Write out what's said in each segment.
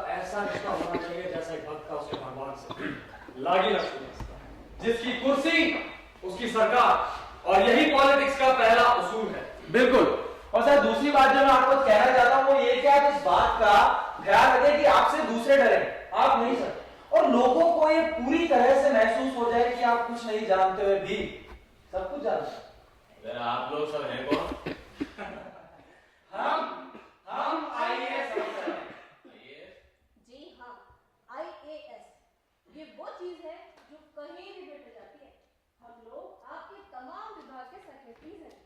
ऐसा रिश्ता होना चाहिए जैसे भक्त का उसके भगवान से, लागी लक्ष्मी, जिसकी कुर्सी उसकी सरकार, और यही पॉलिटिक्स का पहला उसूल है। बिल्कुल। और सर दूसरी बात जो मैं आपको कहना चाहता हूँ वो ये कि आप इस बात का ख्याल रखें कि आपसे दूसरे डरें, आप नहीं सर, और लोगों को ये पूरी तरह से महसूस हो जाए कि आप कुछ नहीं जानते हुए भी सब कुछ जानते हैं। आप लोग सब हैं कौन? हम आईएएस अफसर हैं। जी हाँ, आईएएस ये वो चीज है जो कहीं भी बैठ जाती है। हम लोग आपके तमाम विभाग के सेक्रेटरीज हैं।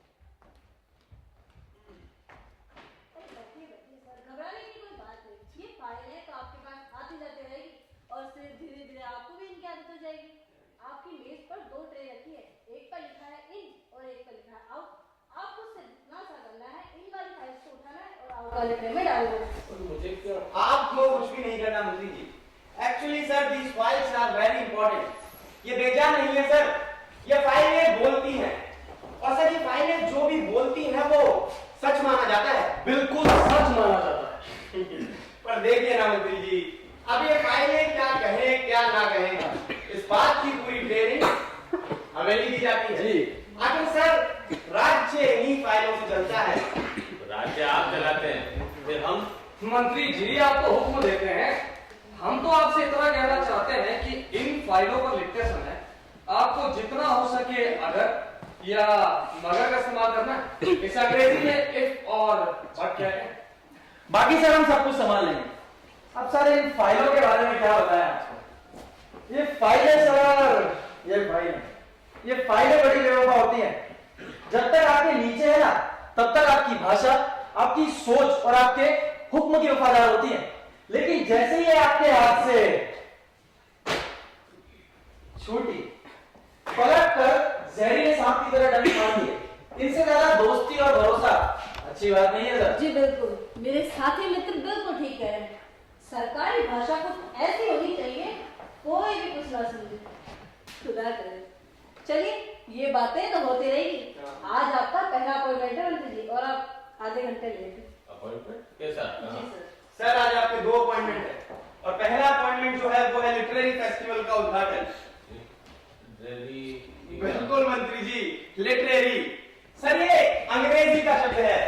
बैठिए सर, घबराने की कोई बात नहीं। ये फाइल है तो आपके पास आती जाती रहेगी और फिर धीरे धीरे आपको भी इनकी आदत हो जाएगी। आपकी मेज पर 2 ट्रे रखी है, एक पर लिखा है इन और एक पर लिखा है आउट। आपको सिर्फ इतना सा करना है, इन वाली फाइल्स को उठाना है और आउट वाले ट्रे में डालना है। मुझे क्यों? आपको कुछ भी नहीं करना मंत्री जी। Actually sir these files are very important. ये बेजान नहीं है सर, ये फाइलें बोलती हैं, और सर ये फाइलें जो भी बोलती हैं वो सच माना जाता है। बिल्कुल सच माना जाता है। पर देखिए ना मंत्री जी, अब ये फाइलें क्या कहें क्या ना कहें, इस बात की पूरी ट्रेनिंग हमें ही दी जाती है जी। आखिर सर राज्य इन्हीं फाइलों से चलता है। राज्य आप चलाते हैं, फिर हम? मंत्री जी आप तो हुक्म देते हैं, हम तो आपसे इतना कहना चाहते हैं कि इन फाइलों पर लिखते समय आपको जितना हो सके अगर या मगर का इस्तेमाल करना है। इस अंग्रेजी में इफ और बट क्या है, बाकी सर हम सब कुछ संभाल लेंगे। अब सर इन फाइलों के बारे में क्या बताएं आपको? ये फाइलें सर, ये फाइलें बड़ी बेवफा होती हैं। जब तक आपके नीचे है ना तब तक आपकी भाषा, आपकी सोच और आपके हुक्म की वफादार होती है, लेकिन जैसे ही आपके हाथ से छूटी, पलट कर जहरीले सांप की तरह डंक मार दिए, इनसे ज्यादा दोस्ती और भरोसा अच्छी बात नहीं है सर। जी बिल्कुल, मेरे साथी मित्र बिल्कुल ठीक कह रहे हैं। सरकारी भाषा कुछ ऐसी होनी चाहिए कोई भी कुछ ना समझे। खुदा करे। चलिए ये बातें तो होती रहेगी। आज आपका पहला अपॉइंटमेंट है मंत्री जी, और आप आधे घंटे लेट हैं। अपॉइंटमेंट कैसा? जी सर। सर आज आपके 2 अपॉइंटमेंट है, और पहला अपॉइंटमेंट जो है वो है लिटरेरी फेस्टिवल का उद्घाटन। बिल्कुल मंत्री जी, लिटरेरी। सर ये अंग्रेजी का शब्द है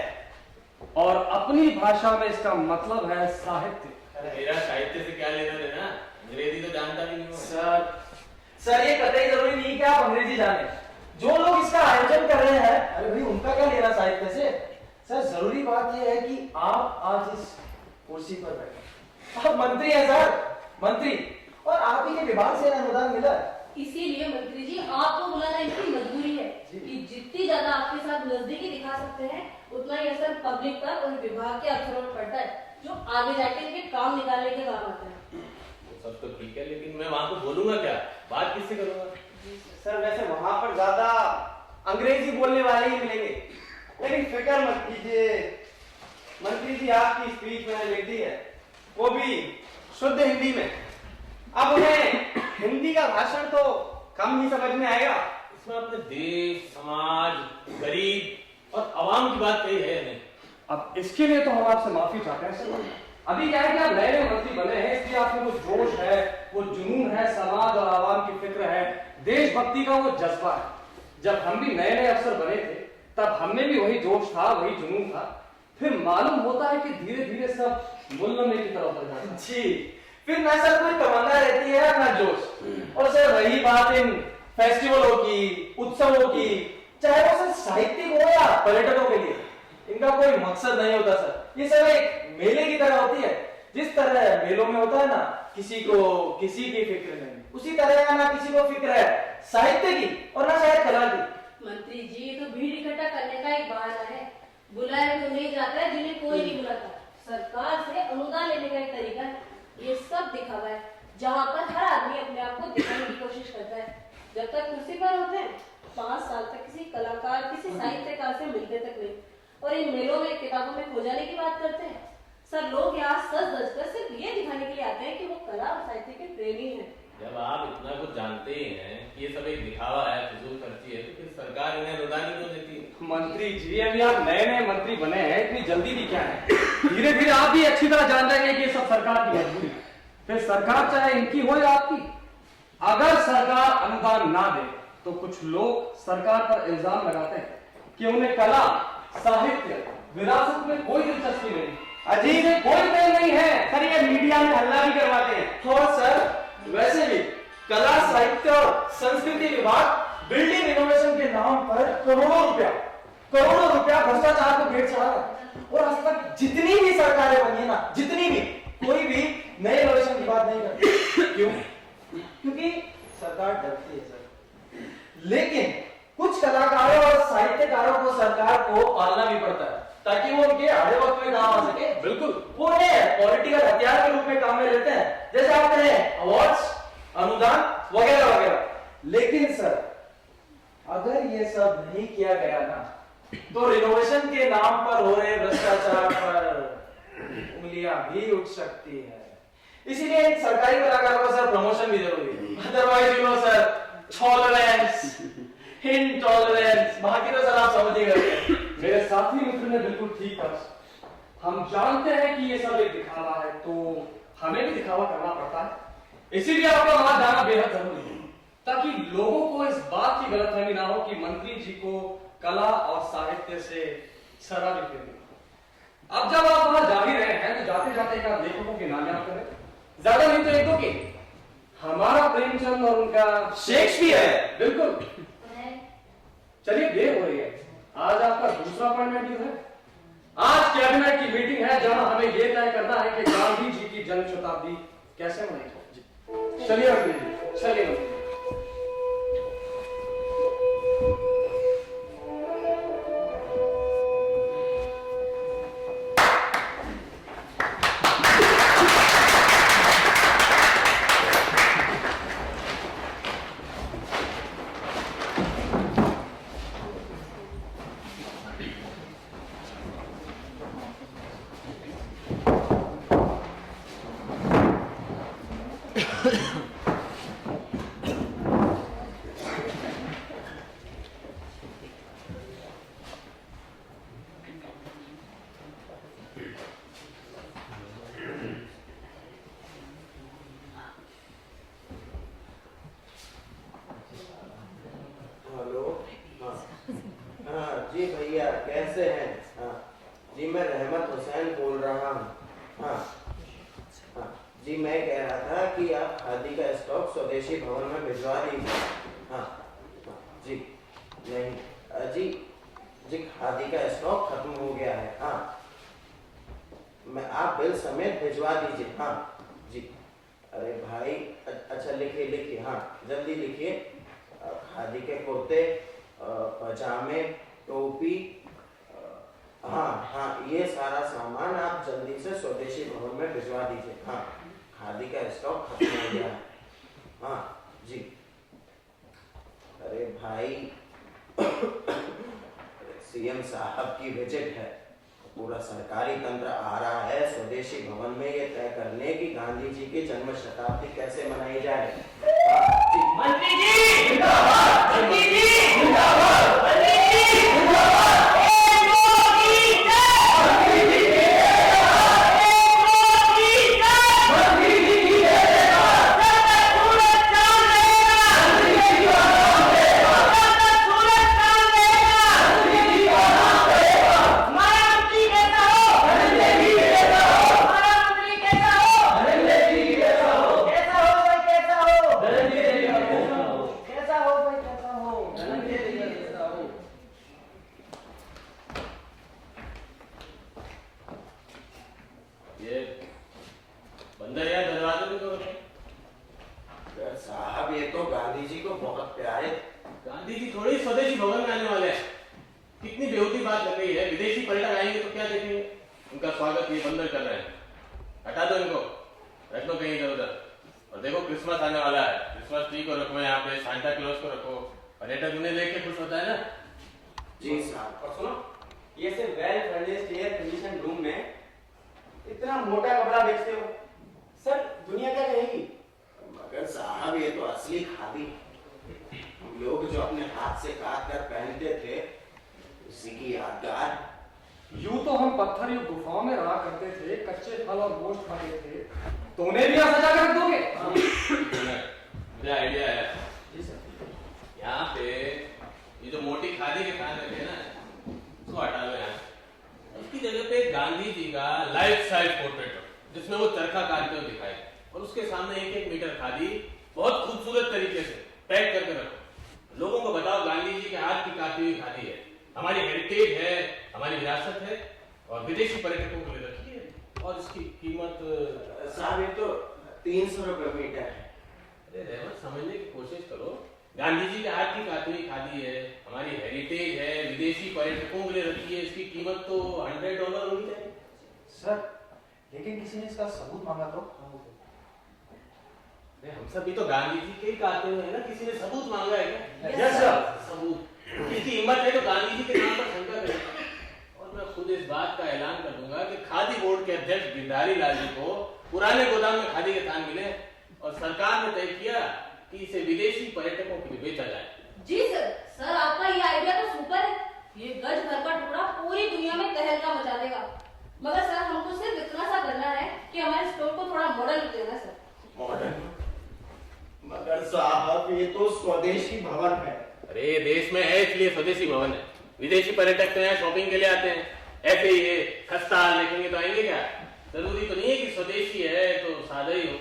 और अपनी भाषा में इसका मतलब है साहित्य। मेरा साहित्य से क्या लेना देना? अंग्रेजी तो जानता भी नहीं हूँ। सर ये कतई जरूरी नहीं कि आप अंग्रेजी जाने। जो लोग इसका आयोजन कर रहे हैं, अरे भाई उनका क्या लेना साहित्य से? सर जरूरी बात यह है कि आप आज इस कुर्सी पर बैठे, आप मंत्री हैं सर, मंत्री, और आप ही के विभाग से अनुदान मिला। इसीलिए मंत्री जी आपको बुलाना इनकी मजबूरी है कि जितनी ज्यादा आपके साथ नजदीकी दिखा सकते हैं उतना ही असर पब्लिक पर और विभाग के अफसरों पर पड़ता है, जो आगे जाके इनके काम निकालने के काम आता है। सब तो ठीक है, लेकिन मैं वहां को बोलूंगा क्या? बात किससे करूंगा? सर वैसे वहां पर ज्यादा अंग्रेजी बोलने वाले ही मिलेंगे, लेकिन फिक्र मत कीजिए मंत्री जी, आपकी स्पीच मैंने लिख दी है, वो भी शुद्ध हिंदी में। अब उन्हें हिंदी का भाषण तो कम ही समझ में आएगा। इसमें अपने देश, समाज, गरीब और आवाम की बात कही है नहीं। अब इसके लिए तो हम आपसे माफी चाहते हैं सर। अभी क्या है कि आप नए नए मंत्री बने हैं, इसलिए आपको वो जोश है, वो जुनून है, समाज और आवाम की फिक्र है, देशभक्ति का वो जज्बा है। जब हम भी नए नए अफसर बने थे तब हमें भी वही जोश था, वही जुनून था। फिर मालूम होता है कि धीरे धीरे सब मुल्लमे की तरफ बढ़ जाता है। जी, फिर ना सर कोई तमन्ना रहती है ना जोश। और सर वही बात इन फेस्टिवलों की, उत्सवों की, चाहे वो सर साहित्यिक हो या पर्यटकों के लिए, इनका कोई मकसद नहीं होता सर। ये सब एक मेले की तरह होती है। जिस तरह मेलों में होता है ना किसी को किसी की फिक्र नहीं, उसी तरह ना किसी को फिक्र है साहित्य की और ना शायद कला की। मंत्री जी ये तो भीड़ इकट्ठा करने का एक बहाना है। बुलाए तो नहीं जाता है जिन्हें कोई नहीं बुलाता। सरकार से अनुदान लेने का एक तरीका है। ये सब दिखावा है, जहाँ पर हर आदमी अपने आप को दिखाने की कोशिश करता है। जब तक कुर्सी पर होते हैं 5 साल तक किसी कलाकार, किसी साहित्यकार से मिलते तक नहीं, और इन मेलों में, किताबों में खो जाने की बात करते हैं। सर लोग यहाँ सच धज कर सिर्फ ये दिखाने के लिए आते हैं कि वो कला और साहित्य के प्रेमी हैं। जब आप इतना कुछ जानते ही हैं कि ये सब एक दिखावा है, फिजूल खर्ची है, तो फिर सरकार इन्हें अनुदान ही क्यों देती है? मंत्री जी, अभी आप नए नए मंत्री बने हैं, इतनी जल्दी भी क्या है? धीरे धीरे आप भी अच्छी तरह जान जाएंगे कि ये सब सरकार की मजबूरी है। फिर सरकार चाहे इनकी हो या आपकी, अगर सरकार अनुदान ना दे तो कुछ लोग सरकार पर इल्जाम लगाते हैं कि उन्हें कला, साहित्य, विरासत में कोई दिलचस्पी नहीं, अजीब इसे कोई प्रेम नहीं है। सर, ये मीडिया में हल्ला भी करवाते हैं। और सर वैसे भी कला, साहित्य और संस्कृति विभाग बिल्डिंग रिनोवेशन के नाम पर करोड़ों रुपया भ्रष्टाचार को भेंट चढ़ा रहा है। और आज तक जितनी भी सरकारें बनी है ना, जितनी भी, कोई भी नए रिनोवेशन की बात नहीं करती। क्यों? क्योंकि सरकार डरती है सर। लेकिन कुछ कलाकारों और साहित्यकारों को सरकार को पालना भी पड़ता है ताकि वो उनके आधे वक्त में काम आ सके। बिल्कुल, वो उन्हें पॉलिटिकल हथियार के रूप में काम में लेते हैं, जैसे आप कहें अवार्ड्स, अनुदान वगैरह वगैरह। लेकिन सर, अगर ये सब नहीं किया गया ना, तो रिनोवेशन के नाम पर हो रहे भ्रष्टाचार पर उंगलियां भी उठ सकती है। इसीलिए इन सरकारी कलाकारों का सर प्रमोशन भी जरूरी है। Otherwise you know sir, tolerance, intolerance, बाकी तो सर आप समझ ही गए। मेरे साथी मित्र ने बिल्कुल ठीक कहा। हम जानते हैं कि ये सब एक दिखावा है, तो हमें भी दिखावा करना पड़ता है। इसीलिए आपका वहां जाना बेहद जरूरी है, ताकि लोगों को इस बात की गलतफहमी ना हो कि मंत्री जी को कला और साहित्य से शराबी प्रेम है। अब जब आप वहां जा ही रहे हैं तो जाते जाते एक आध लेखकों के नाम याद करें, ज्यादा नहीं तो एक दो के। हमारा प्रेमचंद और उनका शेक्सपियर। बिल्कुल। चलिए, देर हो रही है, आज आपका दूसरा अपॉइंटमेंट भी है। आज कैबिनेट की मीटिंग है जहां हमें यह तय करना है कि गांधी जी की जन्म शताब्दी कैसे मनाई। चलिए अगली, चलिए। जी भैया कैसे हैं? हाँ जी, मैं रहमत हुसैन बोल रहा हूँ। हाँ हाँ जी, मैं कह रहा था कि आप खादी का स्टॉक स्वदेशी भवन में भिजवा दीजिए। हाँ हाँ जी, नहीं जी जी, खादी का स्टॉक खत्म हो गया है। हाँ, मैं आप बिल समेत भिजवा दीजिए। हाँ जी। अरे भाई, अच्छा लिखिए लिखिए, हाँ जल्दी लिखिए। खादी के कुर्ते, पजामे, टोपी, हाँ हाँ, ये सारा सामान आप जल्दी से स्वदेशी भवन में भिजवा दीजिए। हाँ, खादी का स्टॉक खत्म हो गया है। हाँ जी। अरे भाई, सीएम साहब की विजिट है, पूरा सरकारी तंत्र आ रहा है स्वदेशी भवन में ये तय करने की गांधी जी की जन्म शताब्दी कैसे मनाई जाए। मंत्री जी जिंदाबाद, मंत्री जी जिंदाबाद, मंत्री जी जिंदाबाद। साहब, ये तो गांधी जी को बहुत प्यारे। गांधी जी थोड़ी स्वदेशी भवन में आने वाले हैं। कितनी बेहूदी बात लग रही है। विदेशी पर्यटक आएंगे तो क्या देखेंगे? उनका स्वागत ये बंदर कर रहे हैं। हटा दो इनको, रख दो कहीं इधर उधर। और देखो, क्रिसमस आने वाला है, क्रिसमस ट्री को रखो यहाँ पे, सांता क्लॉज को रखो। पर्यटक उन्हें देख के खुश होता है ना। जी साहब। और सुनो, ये सिर्फ well furnished air condition room में इतना मोटा कपड़ा बेचते हो सर, दुनिया क्या कहेगी? मगर साहब, ये तो असली खादी। हम लोग जो अपने हाथ से काट कर पहनते थे, पत्थर युग गुफाओं में रहा करते थे, कच्चे फल और गोश्त खाते थे, तो उन्हें भी यहाँ सजा कर दोगे? मुझे आइडिया है। जी सर। यहाँ पे ये जो मोटी खादी के कान रखे ना, उसको हटा लो यहाँ। उसकी जगह पे गांधी जी का लाइफ साइज पोर्ट्रेट हो, जिसमें वो चरखा काटते हुए दिखाए, और उसके सामने 1-1 मीटर खादी बहुत खूबसूरत तरीके से पैक करके रखो। लोगों को बताओ गांधी जी के हाथ की काटी हुई खादी है, हमारी हेरिटेज है, हमारी विरासत है, और विदेशी पर्यटकों के लिए रखी है। और इसकी कीमत साहब ये तो 300 रुपए मीटर है। अरे रहमत, समझने की कोशिश करो। गांधी जी के हाथ की काटी हुई खादी है, हमारी हेरिटेज है, विदेशी पर्यटकों के लिए रखी है, इसकी कीमत तो $100 होनी चाहिए। सर लेकिन किसी ने इसका सबूत मांगा तो? अरे हम सभी तो गांधी जी के ही काटे हुए हैं ना, किसी ने सबूत मांगा है क्या? Yes sir. सबूत, इसकी हिम्मत है तो गांधी जी के नाम पर शंका करेगा। और मैं खुद इस बात का ऐलान कर दूंगा कि खादी बोर्ड के अध्यक्ष गिरधारी लाल जी को पुराने गोदाम में खादी के थान मिले, और सरकार ने तय किया कि इसे विदेशी पर्यटकों के लिए बेचा जाए। जी सर आपका ये आइडिया तो सुपर है। ये गज भर का टुकड़ा पूरी दुनिया में तहलका मचा देगा। मगर सर हमको सिर्फ इतना सा करना है कि हमारे स्टोर को थोड़ा मॉडल देना सर। मॉडर्न? मगर साहब ये तो स्वदेशी भवन है। अरे देश में है इसलिए स्वदेशी भवन है। विदेशी पर्यटक तो यहाँ शॉपिंग के लिए आते हैं, ऐसे ही है खस्ता हाल देखेंगे तो आएंगे क्या? जरूरी तो नहीं है कि स्वदेशी है तो सादा ही हो।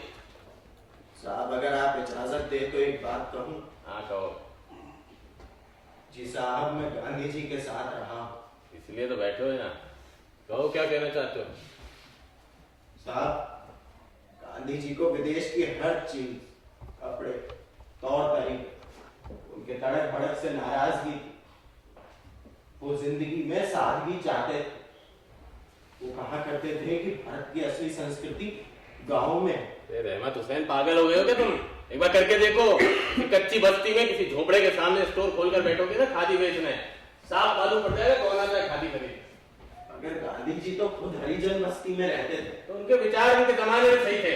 साहब अगर आप इजाजत दे तो एक बात कहूं? हाँ कहो। जी साहब मैं गांधी जी के साथ रहा हूं। इसलिए तो बैठे हो यहाँ, कहो क्या कहना चाहते हो? साहब गांधी जी को विदेश की हर चीज, कपड़े, तौर तरीके, उनके तड़क भड़क से नाराजगी थी। वो जिंदगी में सादगी चाहते थे। वो कहा करते थे कि भारत की असली संस्कृति गांव में है। रहमत हुसैन, पागल हो गए हो क्या तुम? एक बार करके देखो कि कच्ची बस्ती में किसी झोपड़े के सामने स्टोर खोलकर बैठोगे ना खादी बेचना है, साफ मालूम पड़ जाएगा कौन आता है खादी खरीदने। अगर गांधी जी तो खुद हरिजन बस्ती में रहते थे। तो उनके विचार उनके जमाने में सही थे,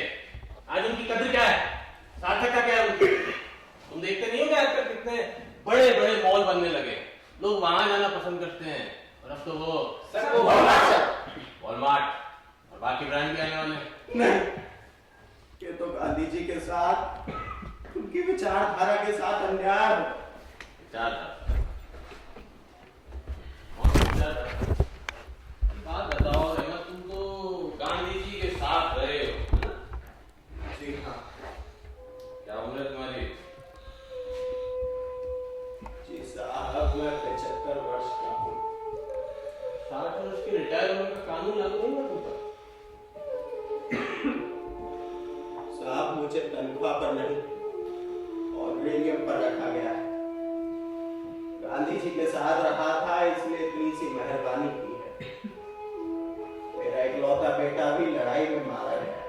आज उनकी कद्र क्या है, सार्थकता क्या है उनकी? तुम देखते नहीं हो क्या आजकल कितने बड़े बड़े मॉल बनने लगे, लोग वहां जाना पसंद करते हैं। और अब तो वो वॉलमार्ट और बाकी ब्रांड भी आने वाले। नहीं, ये तो गांधी जी के साथ, उनकी विचारधारा के साथ अन्याय हो। बात बताओ रहमत, तुम तो गांधी जी के साथ रहे हो ना? जी हाँ। क्या उम्र है तुम्हारी? जी साहब मैं 75 वर्ष का हूँ। 60 वर्ष के रिटायर होने का कानून लागू नहीं हुआ तुम पर? साहब मुझे तनख्वाह पर नहीं और रेडियम पर रखा गया है। गांधी जी के साथ रहा था इसलिए इतनी सी मेहरबानी की है। मेरा इकलौता बेटा भी लड़ाई में मारा गया है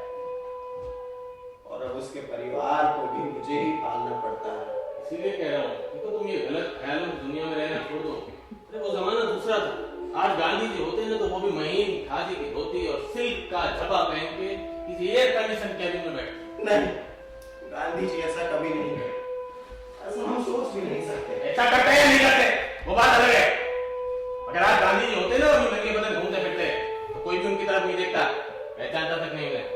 और अब उसके परिवार को भी मुझे ही पालना पड़ता है। इसीलिए कह रहा हूँ, देखो तुम ये गलत ख्यालों की दुनिया में रहना छोड़ दो। अरे वो जमाना दूसरा था। आज गांधी जी होते ना तो वो भी महीन खादी की धोती और सिल्क का झब्बा पहन के किसी एयर कंडीशन कैबिन में बैठे। नहीं, गांधी जी ऐसा कभी नहीं करे। ऐसा हम सोच भी नहीं सकते। ऐसा करते हैं नहीं करते वो बात अलग है। अगर आज गांधी जी होते ना और नंगे बदन घूमते फिरते तो कोई भी उनकी तरफ नहीं देखता, पहचानता तक नहीं उन्हें।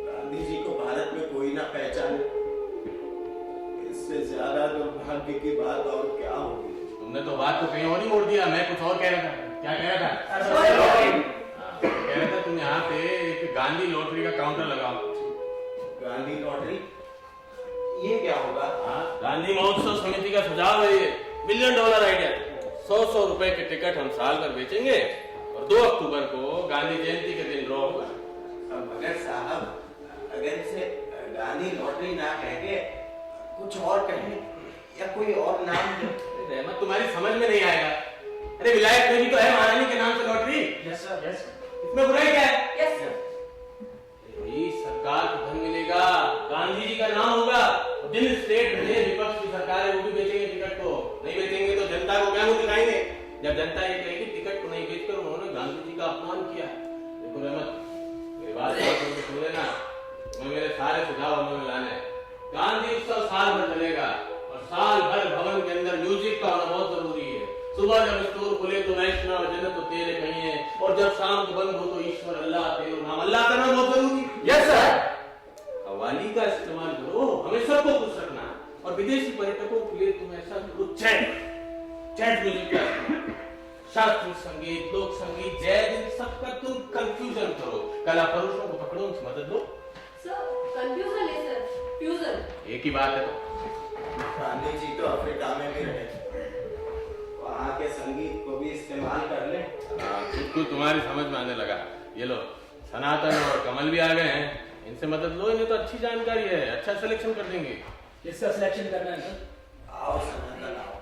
गांधी जी को भारत में कोई ना पहचाने, इससे ज्यादा दुर्भाग्य की बात और क्या होगी। तुमने तो बात को कहीं और ही मोड़ दिया, मैं कुछ और कह रहा था। क्या कह रहा था? कह रहा था तुम यहाँ पे एक गांधी लॉटरी का काउंटर लगाओ। गांधी लॉटरी? ये क्या होगा? गांधी महोत्सव समिति का सुझाव है ये, $1 बिलियन आइडिया। 100 रुपए के टिकट हम साल भर बेचेंगे और 2 अक्टूबर को गांधी जयंती के दिन ड्रॉ होगा। मगर साहब अगर इसे गांधी लॉटरी ना कह के कुछ और कहें या कोई और नाम दे। रहमत तुम्हारी समझ में नहीं आएगा। अरे विलायत में भी तो है महारानी के नाम से lottery. Yes sir, yes sir. इसमें बुराई क्या है? Yes sir. सरकार को धन मिलेगा, गांधी जी का नाम होगा, जिन स्टेट में विपक्ष की सरकार है वो भी बेचेंगे टिकट को। नहीं बेचेंगे तो जनता को क्या मुंह दिखाएंगे? जब जनता ये कहेगी टिकट को नहीं बेचकर उन्होंने गांधी जी का अपमान किया। देखो रहमत, मेरी बात सुन लेना, तुम्हें मेरे सारे सुझाव अमल में लाने हैं। गांधी उत्सव साल भर चलेगा और साल भर भवन के अंदर म्यूजिक का होना बहुत जरूरी है। सुबह जब स्टोर खुले तो वैष्णव जन्नत तो तेरे कहीं है, और जब शाम को बंद हो तो ईश्वर अल्लाह तेरे नाम। अल्लाह का नाम बहुत जरूरी। Yes sir. हवाली का इस्तेमाल करो, हमें सबको खुश रखना। और विदेशी पर्यटकों के लिए तुम ऐसा करो, चैट म्यूजिक का इस्तेमाल, शास्त्रीय संगीत, लोक संगीत, जैज, इन सबका तुम कंफ्यूजन करो। कला फरोशों को पकड़ो, उनसे मदद लो। सर कंफ्यूजन है सर, फ्यूजन। एक ही बात है। गांधी जी तो अफ्रीका में भी रहे, वहाँ के संगीत को भी इस्तेमाल कर ले। कुछ तुम्हारी समझ में आने लगा। ये लो, सनातन और कमल भी आ गए हैं, इनसे मदद लो। इन्हें तो अच्छी जानकारी है, अच्छा सिलेक्शन कर देंगे। किसका सिलेक्शन करना है सर? आओ सनातन आओ।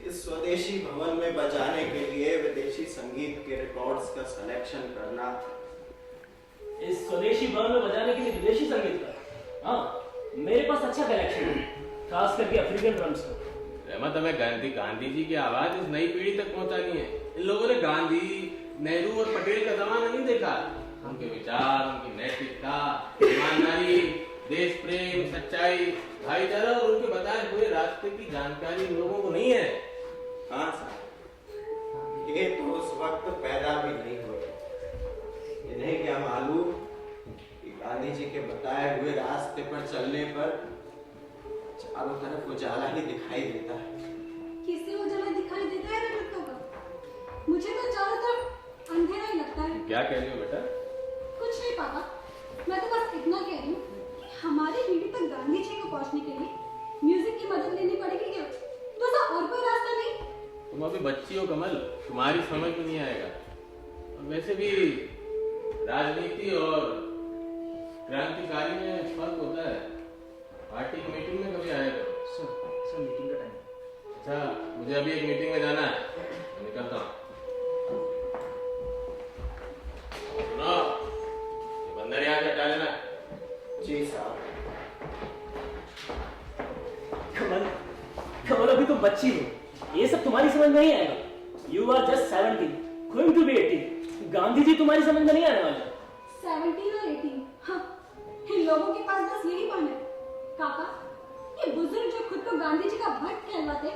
इस स्वदेशी भवन में बजाने के लिए विदेशी संगीत के रिकॉर्ड्स का सिलेक्शन करना। इस स्वदेशी भवन में बजाने के लिए विदेशी संगीत का? हाँ, मेरे पास अच्छा कलेक्शन है, खास करके अफ्रीकन ड्रम्स का। रहमत, हमें गांधी जी की आवाज इस नई पीढ़ी तक पहुंचानी है। इन लोगों ने गांधी, नेहरू और पटेल का जमाना नहीं देखा। उनके विचार, उनकी नैतिकता, ईमानदारी, देश प्रेम, सच्चाई, भाईचारा और उनके बताए हुए रास्ते की जानकारी इन लोगों को नहीं है। हाँ साहब, ये तो उस वक्त पैदा भी नहीं हुए। इन्हें क्या मालूम कि गांधी जी के बताए हुए रास्ते पर चलने पर चारों तरफ उजाला ही दिखाई देता है। किसे उजाला दिखाई देता है रमतों का? मुझे तो चारों तरफ अंधेरा ही लगता है। क्या कह रही हो बेटा? कुछ नहीं पापा, मैं तो बस इतना कह रही हूँ कि हमारी पीढ़ी तक गांधी जी को पहुँचने के लिए म्यूजिक की मदद लेनी पड़ेगी क्या? दूसरा और कोई रास्ता नहीं? तुम अभी बच्ची हो कमल, तुम्हारी समझ में नहीं आएगा। और वैसे भी राजनीति और क्रांतिकारी में फर्क होता है। पार्टी की मीटिंग में कभी आएगा? सर मीटिंग का टाइम। अच्छा, मुझे अभी एक मीटिंग में जाना है, मैं निकलता हूँ। सुनो, ये बंदर यहाँ से हटा लेना। जी साहब। कमल अभी तुम बच्ची हो, ये सब तुम्हारी समझ में नहीं आएगा। You are just 17, going to be 18। Gandhi ji तुम्हारी समझ में नहीं आने वाले। 17 और 18, हाँ, इन लोगों के पास बस यही पन है। काका, ये बुजुर्ग जो खुद को गांधी जी का भक्त कहलाते,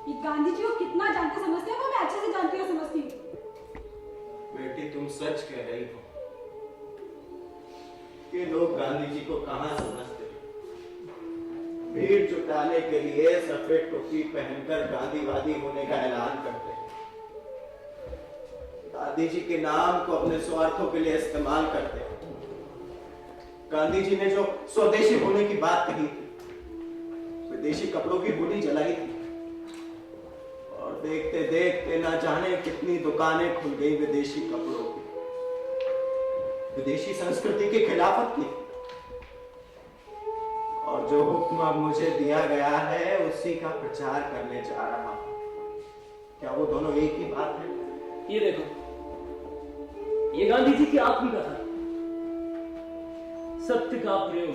ये गांधी जी को कितना जानते समझते हैं वो मैं अच्छे से जानती हूँ, समझती हूँ। बेटी तुम सच कह रही हो। ये लोग गांधी जी को कहाँ समझते? भीड़ जुटाने के लिए सफेद टोपी पहनकर गांधीवादी होने का ऐलान करते हैं। गांधी जी के नाम को अपने स्वार्थों के लिए इस्तेमाल करते हैं। गांधी जी ने जो स्वदेशी होने की बात कही थी, विदेशी कपड़ों की होली जलाई थी, और देखते देखते ना जाने कितनी दुकानें खुल गई विदेशी कपड़ों की। विदेशी संस्कृति की खिलाफत की, और जो हुक्म अब मुझे दिया गया है उसी का प्रचार करने जा रहा हूं। क्या वो दोनों एक ही बात है? ये देखो, ये गांधी जी की आत्मकथा, सत्य का प्रयोग।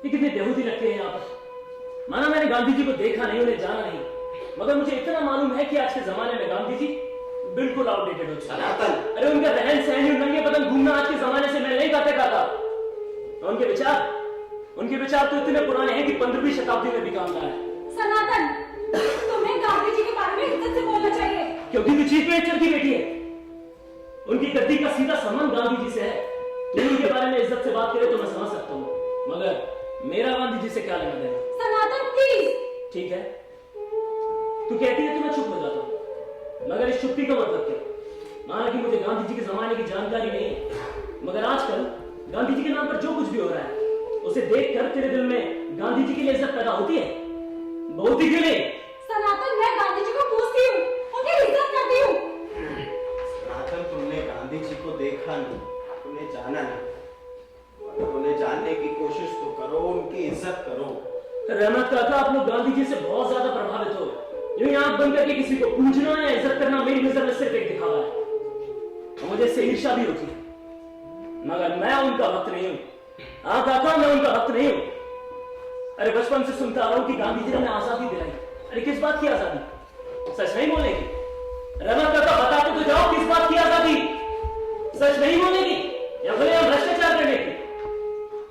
ये कितने बेहूदी लगते हैं यहाँ पर। माना मैंने गांधी जी को देखा नहीं, उन्हें जाना नहीं, मगर मुझे इतना मालूम है कि आज के जमाने में गांधी जी बिल्कुल आउटडेटेड हो चुके हैं। अरे उनका रहन सहन, नंगे बदन घूमना आज के जमाने से मैं नहीं कहते कहता। उनके विचार तो इतने पुराने हैं कि 15वीं शताब्दी में भी काम लाए। सनातन, तुम्हें गांधी जी के बारे में इज्जत से बोलना चाहिए। क्योंकि वो चीफ मिनिस्टर की बेटी है, उनकी गद्दी का सीधा संबंध गांधी जी से है। तुम उनके बारे में इज्जत से बात करे तो मैं समझ सकता हूँ, मगर मेरा गांधी जी से क्या लेना देना? सनातन प्लीज। ठीक है, तू कहती है तो मैं चुप हो जाता हूँ, मगर इस चुप्पी का मतलब क्या? माना कि मुझे गांधी जी के जमाने की जानकारी नहीं है, मगर आजकल गांधी जी के नाम पर जो कुछ भी हो रहा है उसे देखकर तेरे दिल में गांधी जी की इज्जत पैदा होती है? बहुत ही क्यों नहीं? सनातन, मैं गांधी जी को पूछती हूँ, उनकी इज्जत करती हूँ। सनातन, तुमने गांधी जी को देखा नहीं, उन्हें जाना नहीं, उन्हें जानने की कोशिश तो करो, उनकी इज्जत करो। रहमत काका, आप लोग गांधी जी से बहुत ज्यादा प्रभावित हो। यूं आंख बंद करके किसी को पूजना या इज्जत करना मेरी नजर में सिर्फ एक दिखावा है, और मुझे इससे ईर्ष्या भी होती है, मगर मैं उनका भक्त नहीं हूँ। हाँ काका, मैं उनका भक्त नहीं हूँ। अरे बचपन से सुनता आ रहा हूँ कि गांधी जी ने आजादी दिलाई। अरे किस बात की आजादी? सच नहीं बोलेगी? रहमत काका, बताते तो जाओ, किस बात की आजादी? सच नहीं बोलेगी या खुलेआम भ्रष्टाचार करने की?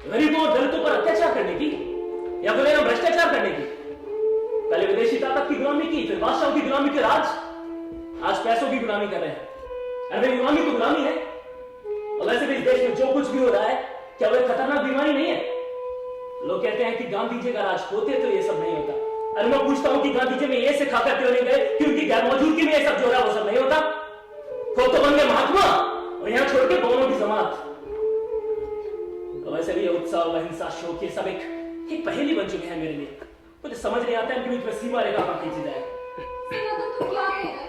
गरीबों और दलितों पर अत्याचार करने की या खुलेआम भ्रष्टाचार करने की? पहले विदेशी ताकत की गुलामी की, फिर बादशाहों की गुलामी के राज, आज पैसों की गुलामी कर रहे हैं। अरे गुलामी तो गुलामी है। और वैसे भी इस देश में जो कुछ भी हो रहा है, क्या वो एक खतरनाक बीमारी नहीं है? लोग कहते हैं कि गांधी जी का राज होते तो ये सब नहीं होता। अरे मैं पूछता हूं कि गांधी जी में ये सिखाकर क्यों नहीं गए कि उनकी गैर मौजूदगी में ये सब जो हो रहा है वो सब नहीं होता? खुद तो बन गए महात्मा और यहां छोड़ के दोनों की जमात। तो वैसे भी ये उत्सव, अहिंसा, शोक, ये सब एक पहेली बन चुके हैं मेरे लिए। मुझे समझ नहीं आता है कि बीच में सीमा रेखा कहां खींची जाए। सनातन तू क्या कह रहा है?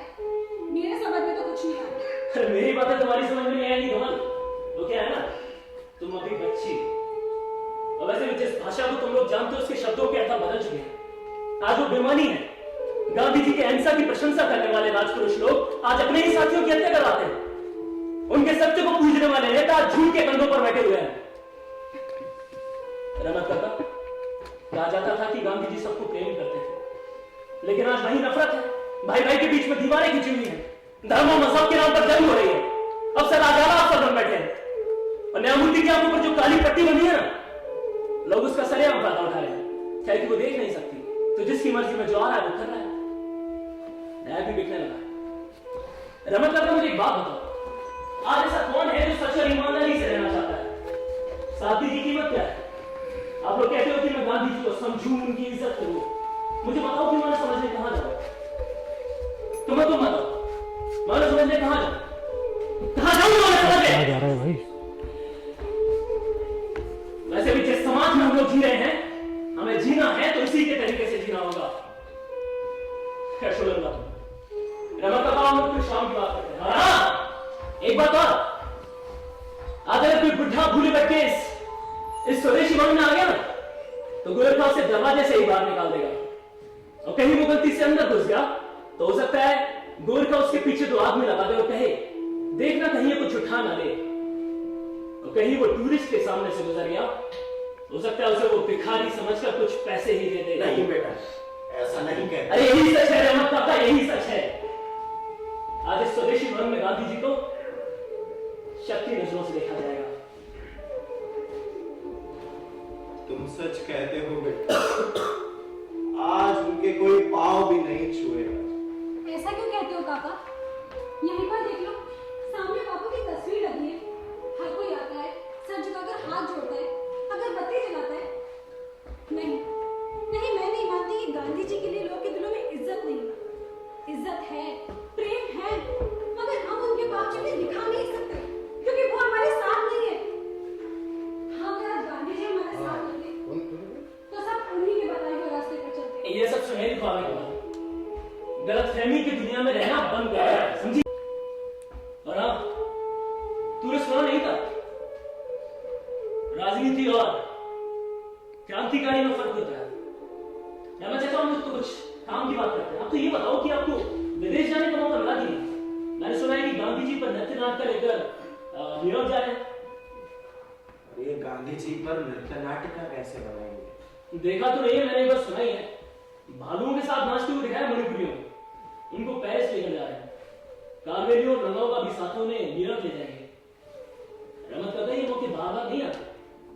मेरे समझ में तो कुछ नहीं आ रहा। अरे मेरी बातें तुम्हारी समझ में नहीं आएगी कमल। वो क्या है ना, तुम अभी बच्ची हो। और वैसे भी जिस भाषा को तुम लोग जानते हो उसके शब्दों के अर्थ बदल चुके हैं। आज वो बेईमानी है। गांधी जी के अहिंसा की प्रशंसा करने वाले राजपुरुष लोग आज अपने ही साथियों की हत्या करवाते हैं। उनके सत्य को पूजने वाले नेता आज झूठ के कंधों पर बैठे हुए हैं। रमत करता कहा जाता था कि गांधी जी सबको प्रेम करते थे, लेकिन आज वही नफरत है। भाई भाई के बीच में दीवारें खिंची हुई हैं। धर्म और मजहब के नाम पर जंग हो रही है। अफसर आजादा अफसर बन बैठे हैं और न्यायमूर्ति की आंखों पर जो काली पट्टी बनी है ना, लोग उसका सरेआम फायदा उठा रहे हैं। क्या कि वो देख नहीं सकती, तो जिसकी मर्जी में जो आ रहा है वो कर रहा है। न्याय भी बिकने लगा है। रमत करता मुझे एक बात बताओ, आज ऐसा कौन है जो सच और ईमानदारी से रहना चाहता है? साथी की कीमत क्या है? आप लोग कहते हो कि मैं गांधी जी को समझूं, उनकी इज्जत करूं। मुझे बताओ कि मैंने समझने कहां जाऊं? तुम बताओ, मैंने समझने कहां जाऊं? कहां जाऊं मैंने समझने? जा रहा है भाई। वैसे भी जिस समाज में हम लोग जी रहे हैं, हमें जीना है तो इसी के तरीके से जीना होगा। खैर छोड़ो बात। रमत का हम लोग फिर शाम की बात करते हैं। हाँ, एक बात और, आज अगर कोई बुढ़ा भूले बैठे इस स्वदेशी वन में आ गया ना, तो गोरखा उसे दरवाजे से ही बाहर निकाल देगा। और कहीं वो गलती से अंदर घुस गया तो हो सकता है गोरखा उसके पीछे दो आदमी लगा दे और कहे देखना कहीं ये कुछ उठा ना ले। और कहीं वो टूरिस्ट के सामने से गुजर गया, हो सकता है उसे वो भिखारी समझकर कुछ पैसे ही दे दे। नहीं बेटा, ऐसा नहीं कहते। अरे यही सच है रहमत काका, यही सच है। आज इस स्वदेशी वन में गांधी जी को शक की नजरों से देखा जाएगा। तुम सच कहते हो बेटा। आज उनके कोई पांव भी नहीं छुएगा। ऐसा क्यों कहते हो काका? यहीं पर देख लो, सामने बापू की तस्वीर लगी है। हर कोई आता है, सर झुकाकर हाथ जोड़ता है, अगरबत्ती जलाता है। नहीं नहीं, मैं नहीं मानती कि गांधी जी के लिए लोग के दिलों में इज्जत नहीं है। इज्जत है, प्रेम है, मगर हम उनके पास चलते दिखा नहीं सकते क्योंकि वो हमारे साथ नहीं है। हाँ, अगर गांधी जी हमारे साथ होंगे तो सब उन्हीं के बताए हुए रास्ते पर चलते। ये सब सुनहरी ख्वाबें हैं। गलतफहमी की दुनिया में रहना बंद कर, समझी? और हाँ, तूने सुना नहीं था, राजनीति और क्रांतिकारी में फर्क होता है। मैं चाहता हूं तो कुछ काम की बात करते हैं। आप तो ये बताओ कि आपको विदेश जाने का मौका मिला कि नहीं? मैंने सुना है कि गांधी जी पर नृत्य नाटक लेकर न्यूयॉर्क जा रहे हैं। ये गांधी जी पर नृत्य नाटिका कैसे बनाएंगे? देखा तो नहीं है, मैंने बस सुना ही है। भालुओं के साथ नाचते हुए दिखाया मणिपुरियों को। उनको पेरिस लेकर जा रहे हैं। कावेरियों और रंगाओं का भी साथों ने न्यूयॉर्क ले जाएंगे। रमत करता है ये मौके बार बार नहीं आते।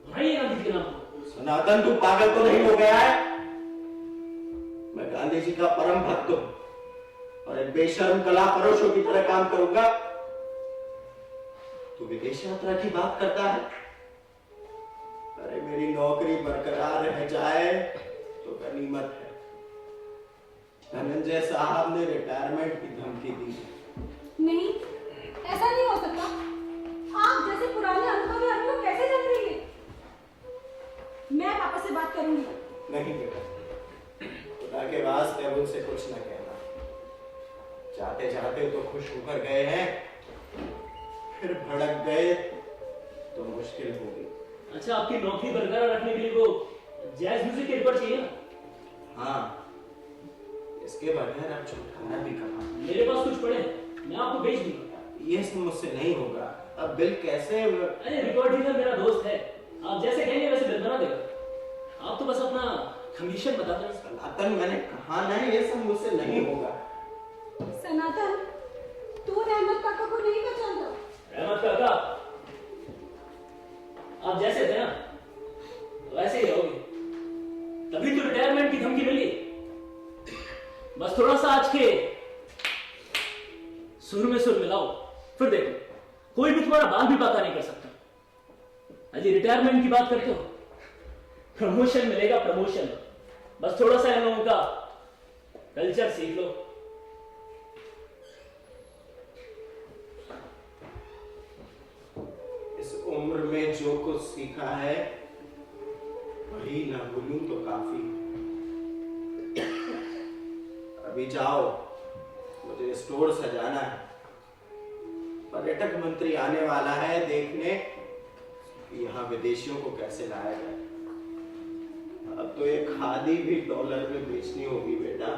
भाई गांधी जी के नाम पर। सनातन, तू पागल तो नहीं हो गया है? मैं गांधी जी का परम भक्त हूं और एक बेशर्म कला फरोशों की तरह काम करूंगा। तू विदेश यात्रा की बात करता है? अरे मेरी नौकरी बरकरार रह जाए तो गनीमत है। धनंजय साहब ने रिटायरमेंट की धमकी दी। नहीं, ऐसा नहीं हो सकता। आप जैसे पुराने अनुभवी आदमी कैसे चल रही है? मैं पापा से बात करूंगी। नहीं बेटा, खुदा के वास्ते अब उनसे कुछ न कहना। जाते जाते तो खुश होकर गए हैं, फिर भड़क गए तो मुश्किल होगी। अच्छा, आपकी नौकरी बरकरार रखने के लिए वो जैज म्यूजिक के रिकॉर्ड चाहिए ना? हाँ, इसके बगैर अब छुटकारा भी कहाँ? मेरे पास कुछ पड़े हैं, मैं आपको भेज दूंगा। ये सब मुझसे नहीं होगा। अब बिल कैसे? अरे रिकॉर्ड डीलर मेरा दोस्त है, आप जैसे कहेंगे वैसे बिल बना देगा। आप तो बस अपना कमीशन बता दें। सनातन, मैंने कहा ना ये सब मुझसे नहीं होगा। सनातन, तू रहमत काका को नहीं पहचानता? रहमत काका, आप जैसे थे ना वैसे ही रहोगे। तभी तो रिटायरमेंट की धमकी मिली। बस थोड़ा सा आज के सुर में सुर मिलाओ, फिर देखो कोई भी तुम्हारा बाल भी बाका नहीं कर सकता। अजी रिटायरमेंट की बात करते हो, प्रमोशन मिलेगा, प्रमोशन। बस थोड़ा सा इन लोगों का कल्चर सीख लो। इस उम्र में जो कुछ सीखा है वही ना भूलूं तो काफी। अभी जाओ, मुझे स्टोर सजाना है। पर्यटक मंत्री आने वाला है देखने कि यहाँ विदेशियों को कैसे लाया जाए। अब तो ये खादी भी डॉलर में बेचनी होगी बेटा।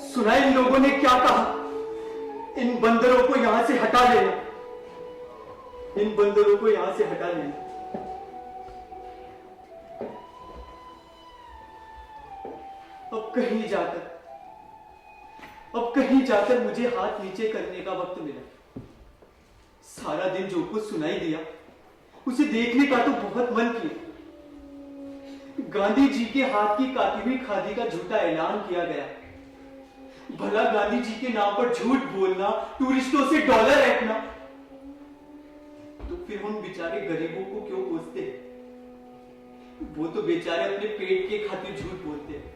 सुना इन लोगों ने क्या कहा? इन बंदरों को यहां से हटा लेना, इन बंदरों को यहां से हटा लेना। अब कहीं जाकर मुझे हाथ नीचे करने का वक्त मिला। सारा दिन जो कुछ सुनाई दिया उसे देखने का तो बहुत मन किया। गांधी जी के हाथ की काटी हुई खादी का झूठा ऐलान किया गया। भला गांधी जी के नाम पर झूठ बोलना, टूरिस्टों से डॉलर ऐंठना, तो फिर उन बेचारे गरीबों को क्यों कोसते? वो तो बेचारे अपने पेट के खातिर झूठ बोलते हैं।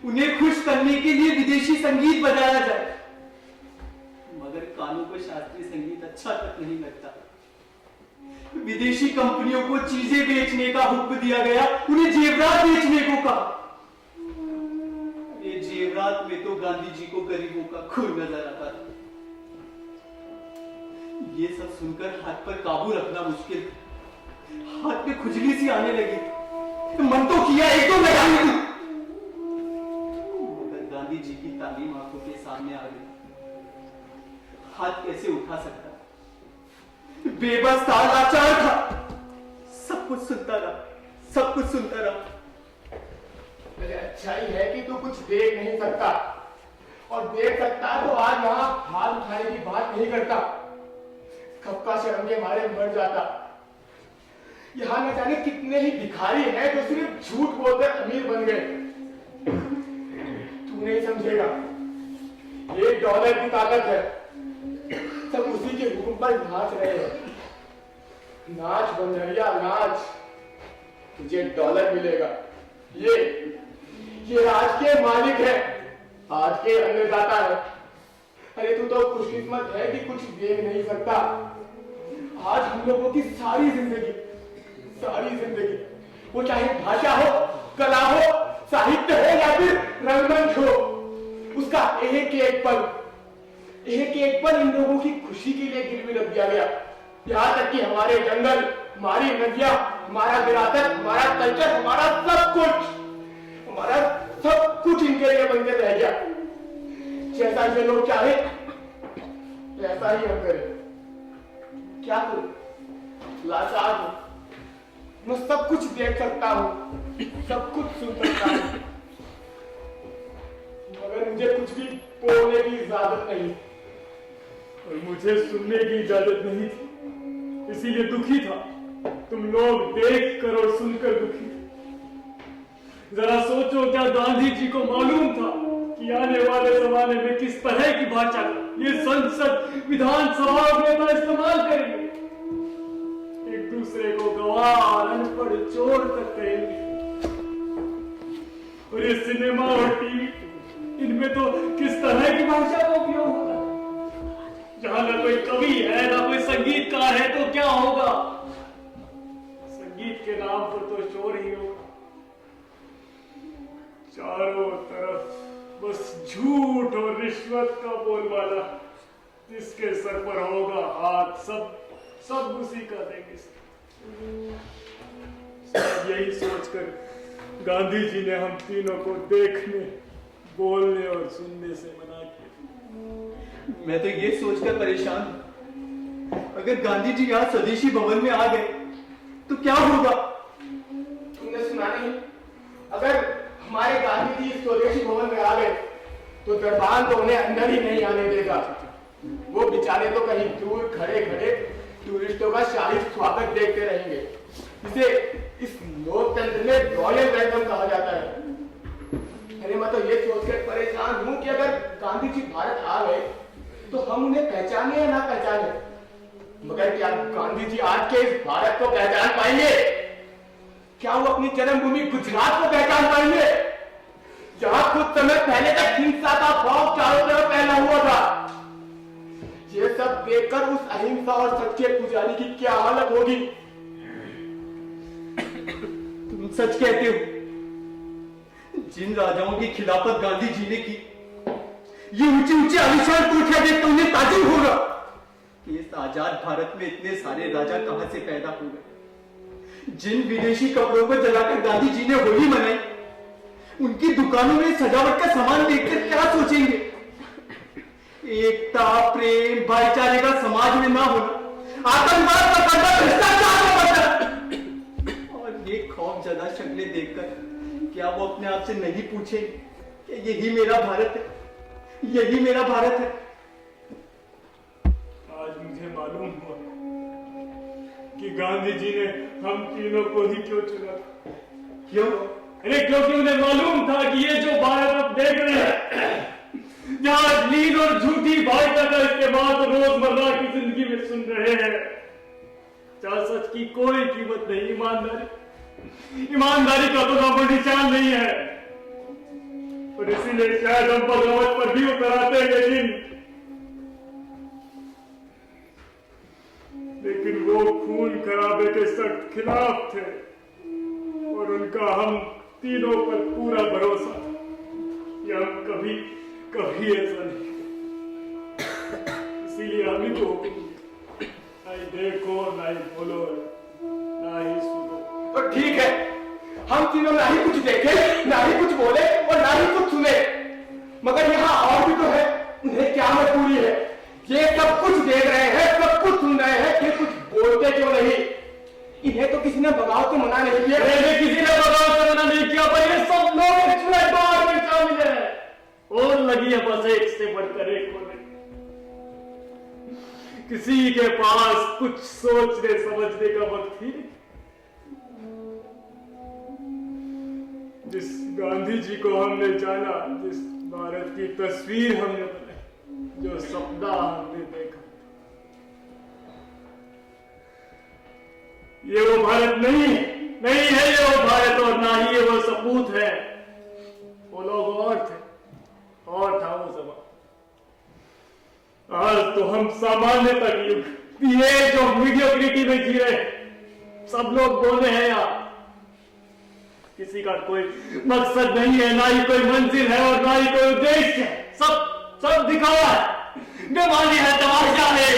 उन्हें खुश करने के लिए विदेशी संगीत बजाया जाए, मगर कानों को शास्त्रीय संगीत अच्छा तक नहीं लगता। विदेशी कंपनियों को चीजें बेचने का हुक्म दिया गया, उन्हें जेवरात बेचने को कहा। ये जेवरात में तो गांधी जी को गरीबों का खून नजर आता था। ये सब सुनकर हाथ पर काबू रखना मुश्किल था। हाथ में खुजली सी आने लगी, तो मन तो किया एक दो लगाने की, मगर गांधी जी की तालीम आंखों के सामने आ गई। हाथ कैसे उठा सकता? बेबस था, लाचार था, सब कुछ सुनता रहा, सब कुछ सुनता रहा। अरे अच्छा ही है कि तू कुछ देख नहीं सकता, और देख सकता तो आज यहाँ हाथ उठाने की बात नहीं करता। कब का शर्म के मारे मर जाता। यहाँ न जाने कितने ही भिखारी हैं जो सिर्फ झूठ बोलकर अमीर बन गए। तू नहीं समझेगा, ये डॉलर की ताकत है। सब उसी के हुक्म पर नाच रहे हैं। नाच बंदरिया नाच, तुझे डॉलर मिलेगा। ये राज के मालिक है, आज के अन्नदाता है। अरे तू तो खुशकिस्मत है कि कुछ देख नहीं सकता। आज हम लोगों की सारी जिंदगी, वो चाहे भाषा हो, कला हो, साहित्य हो या फिर रंगमंच हो, उसका एक एक पल इन लोगों की खुशी के लिए गिरवी रख दिया गया। यहाँ तक कि हमारे जंगल, हमारी नदियां, हमारा विरासत, हमारा कल्चर, हमारा सब कुछ इनके लिए बनकर रह गया। जैसा ये लोग चाहे वैसा ही हम करें। क्या करूं? लाचार हूं। मैं सब कुछ देख सकता हूं, सब कुछ सुन सकता हूं, मगर मुझे कुछ भी बोलने की इजाजत नहीं, और मुझे सुनने की इजाजत नहीं थी, इसीलिए दुखी था। तुम लोग देख कर और सुनकर दुखी। जरा सोचो, क्या गांधी जी को मालूम था कि आने वाले वाले जमाने में किस तरह की भाषा का ये संसद विधानसभा और नेता इस्तेमाल करेंगे। एक दूसरे को गवार, अनपढ़, चोर तक कहेंगे। और ये सिनेमा और टीवी, इनमें तो किस तरह की भाषा का उपयोग होगा। जहां ना कोई कवि है ना कोई संगीतकार है तो क्या होगा। संगीत के नाम पर तो शोर ही होगा। चारों तरफ बस झूठ और रिश्वत का बोलबाला। जिसके सर पर होगा हाथ, सब उसी का देंगे। यही सोचकर गांधी जी ने हम तीनों को देखने, बोलने और सुनने से मना किया। मैं तो ये सोचकर परेशान हूं, अगर गांधी जी यहाँ स्वदेशी भवन में आ गए तो क्या होगा। तुमने सुना नहीं? अगर हमारे गांधी जी स्वदेशी भवन में आ गए तो दरबान तो उन्हें अंदर ही नहीं आने देगा। वो बेचारे तो कहीं दूर खड़े खड़े टूरिस्टों का शाही स्वागत देखते रहेंगे। इसे इस लोकतंत्र में रॉयल वेलकम कहा जाता है। अरे मैं तो ये सोचकर परेशान हूं कि अगर गांधी जी भारत आ गए तो हम उन्हें पहचाने या ना पहचाने, मगर क्या गांधी जी आज के इस भारत को पहचान पाएंगे? क्या वो अपनी जन्मभूमि गुजरात को पहचान पाएंगे, जहां कुछ समय पहले तक हिंसा का खौफ चारों तरफ फैला हुआ था? ये सब देखकर उस अहिंसा और सच्चे पुजारी की क्या हालत होगी। तुम सच कहते हो। जिन राजाओं की खिलाफत गांधी जी ने की, ये ऊंचे ऊंचे आलिशान कोठियां देखकर उन्हें ताजुब होगा कि इस आजाद भारत में इतने सारे राजा कहां से पैदा हो गए। जिन विदेशी कपड़ों को जलाकर गांधी जी ने होली मनाई, उनकी दुकानों में सजावट का सामान देखकर क्या सोचेंगे। एकता, प्रेम, भाईचारे का समाज में ना होना, आतंकवाद का करना, भ्रष्टाचार का बढ़ना, और ये खौफ जदा शक्लें देखकर क्या वो अपने आप से नहीं पूछे कि यही मेरा भारत है, यही मेरा भारत है। आज मुझे मालूम हुआ कि गांधी जी ने हम तीनों को ही क्यों चुना था। क्यों? अरे क्योंकि उन्हें मालूम था कि ये जो भारत आप देख रहे हैं, जहां लीन और झूठी भाषा का इस्तेमाल रोजमर्रा की जिंदगी में सुन रहे हैं, जहां सच की कोई कीमत नहीं, ईमानदारी का तो नामो निशान नहीं है। और इसीलिए शायद हम बगावत पर भी उतर आते हैं, लेकिन वो खून खराबे के सख्त खिलाफ थे और उनका हम तीनों पर पूरा भरोसा था कि हम कभी कभी ऐसा नहीं। इसीलिए हम ही को ना ही देखो, ना ही बोलो, ना ही सुनो। तो ठीक है, हम तीनों ना ही कुछ देखे, ना ही कुछ बोले और ना ही कुछ सुने, मगर यहाँ और भी तो है। उन्हें क्या मजबूरी है? ये सब कुछ देख रहे हैं, सब कुछ सुन रहे हैं, फिर कुछ बोलते क्यों नहीं? इन्हें तो किसी ने बगावत से मना नहीं किया। किसी ने बगावत से मना नहीं किया, पर ये सब लोग इसमें दौर में शामिल है और लगी है बस एक से बढ़कर एक होने। किसी के पास कुछ सोचने समझने का वक्त ही नहीं। जिस गांधी जी को हमने जाना, जिस भारत की तस्वीर हमने बनाई, जो सपना हमने देखा, ये वो भारत नहीं है ये वो भारत, और ना ही ये वो सपूत है। वो लोग और थे, और था वो जमाना। आज तो हम सामान्यता की युग, ये जो मीडियोक्रिटी में जी रहे, सब लोग बोले हैं यार, किसी का कोई मकसद नहीं है, ना ही कोई मंजिल है और ना ही कोई उद्देश्य है। सब दिखावा है, बेमानी है, तमाशा है,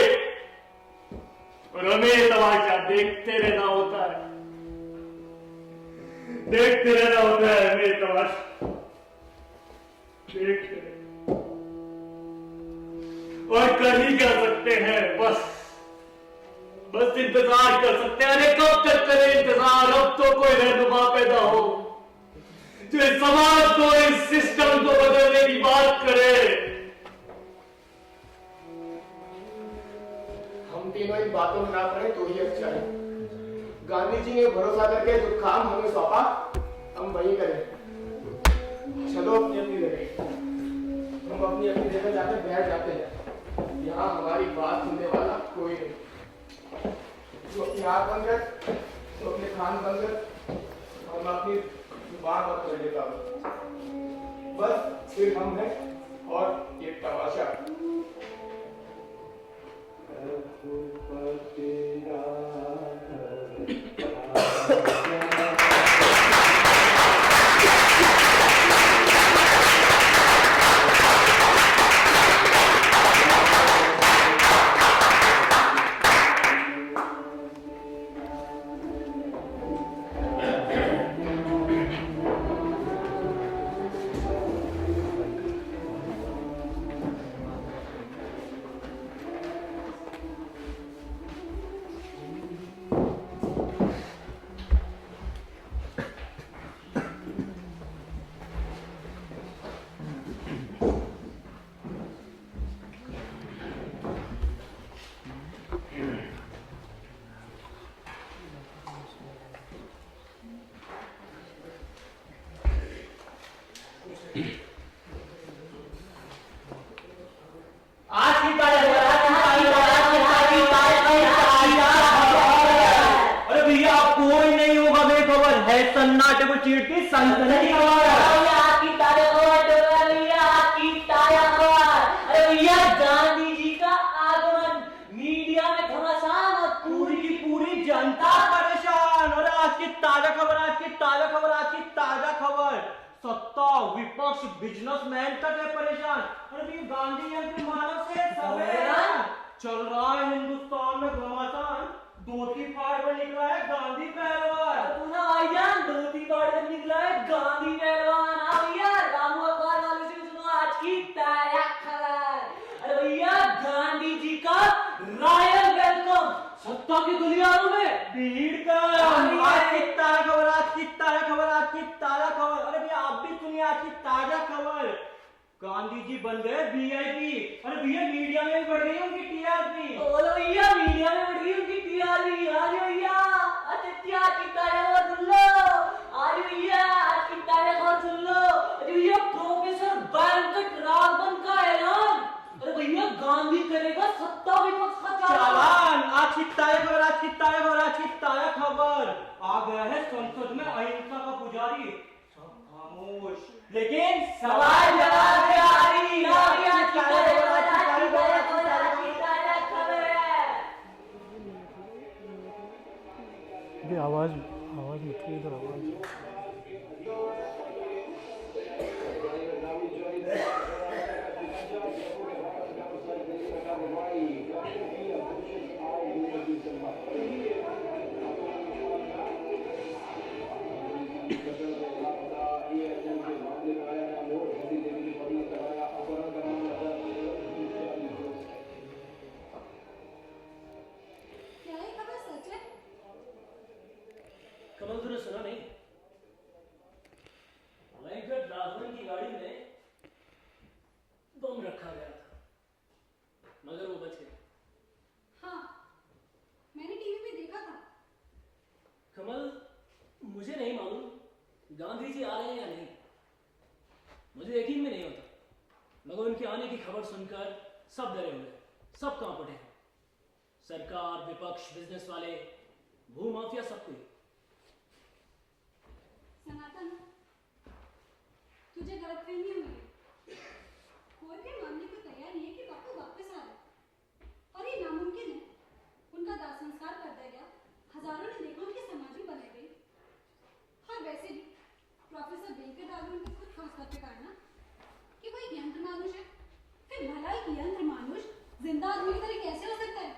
और हमें तमाशा देखते रहना होता है, देखते रहना होता है। हमें तमाशा देखते रहना और कर ही क्या सकते हैं, बस इंतजार कर सकते हैं। अरे कब तक करें इंतजार? अब तो कोई रहनुमा पैदा हो जो इस समाज को, इस सिस्टम को बदलने की बात करे। हम तीनों इन बातों में ना पड़े तो ही अच्छा है। गांधी जी ने भरोसा करके जो काम हमें सौंपा, हम वही करें। चलो अपनी अपनी जगह। हम हम अपनी अपनी जगह जाकर बैठ जाते हैं। यहाँ हमारी बात सुनने वाला कोई नहीं। जो अपनी आँख बंद कर, तो अपने कान बंद कर, हम अपनी जुबान बंद कर देता हूँ। बस फिर हम हैं और ये तमाशा। सन्नाटे को चीरती सनसनी खबर। आपकी ताजा खबर भैया, आपकी ताजा खबर। अरे भैया गांधी जी का आगमन, मीडिया में घमासान और पूरी की पूरी जनता परेशान। और आज की ताजा खबर, आज की ताजा खबर, आज की ताजा खबर, सत्ता विपक्ष बिजनेसमैन तक है परेशान। अरे भैया गांधी यंत्र मानव से चल रहा है हिंदुस्तान में घमासान। धोती फाड़ कर निकला है गांधी पहलवान। पूरा भाईजान धोती फाड़ कर निकला है गांधी पहलवान। हाँ भैया रामू अखबार वालों से सुनो आज की ताजा खबर। अरे भैया गांधी जी का रॉयल वेलकम, सत्ता की गलियारों में भीड़ का। आज की ताजा खबर, आज की ताजा खबर, आज की ताजा खबर। अरे भैया आप भी सुनिए आज की ताजा खबर। गांधी जी बन गए वीआईपी। अरे भैया मीडिया में भी बढ़ गई उनकी टीआरपी। बोलो भैया मीडिया में बढ़ गई उनकी टीआरपी। आज भैया अच्छा आज की ताजा खबर सुन लो। आज भैया आज की ताजा खबर सुन लो। अरे भैया प्रोफेसर वेंकट राघवन का ऐलान। अरे भैया गांधी करेगा सत्ता विपक्ष का चालान। आज की ताजा खबर, आज की ताजा खबर, आज की ताजा खबर। आ गया है संसद में अहिंसा का पुजारी। सब खामोश लेकिन सवाल जवाब जारी। आवाज निकली इधर आवाज। कमल तूने सुना नहीं? वेंकट राघवन की गाड़ी में बम रखा गया था, मगर वो बच गए। हाँ, मैंने टीवी में देखा था। कमल मुझे नहीं मालूम गांधी जी आ रहे हैं या नहीं, मुझे यकीन में नहीं होता, मगर उनके आने की खबर सुनकर सब डरे हुए, सब कांप उठे हैं। सरकार, विपक्ष, बिजनेस वाले, भूमाफिया, सब कोई। सनातन, तुझे गलतफहमी हुई है। कोई भी मानने को तैयार नहीं है कि पापा वापस आ रहे, और ये नामुमकिन है। उनका दाह संस्कार कर दिया गया, हजारों ने देखा उनकी समाधि बनाई गई। और वैसे भी प्रोफेसर वेंकट राघवन को खुद खास करके कहा ना कि वो एक यंत्र मानुष है। फिर भला एक यंत्र मानुष जिंदा आदमी की तरह कैसे हो सकता है?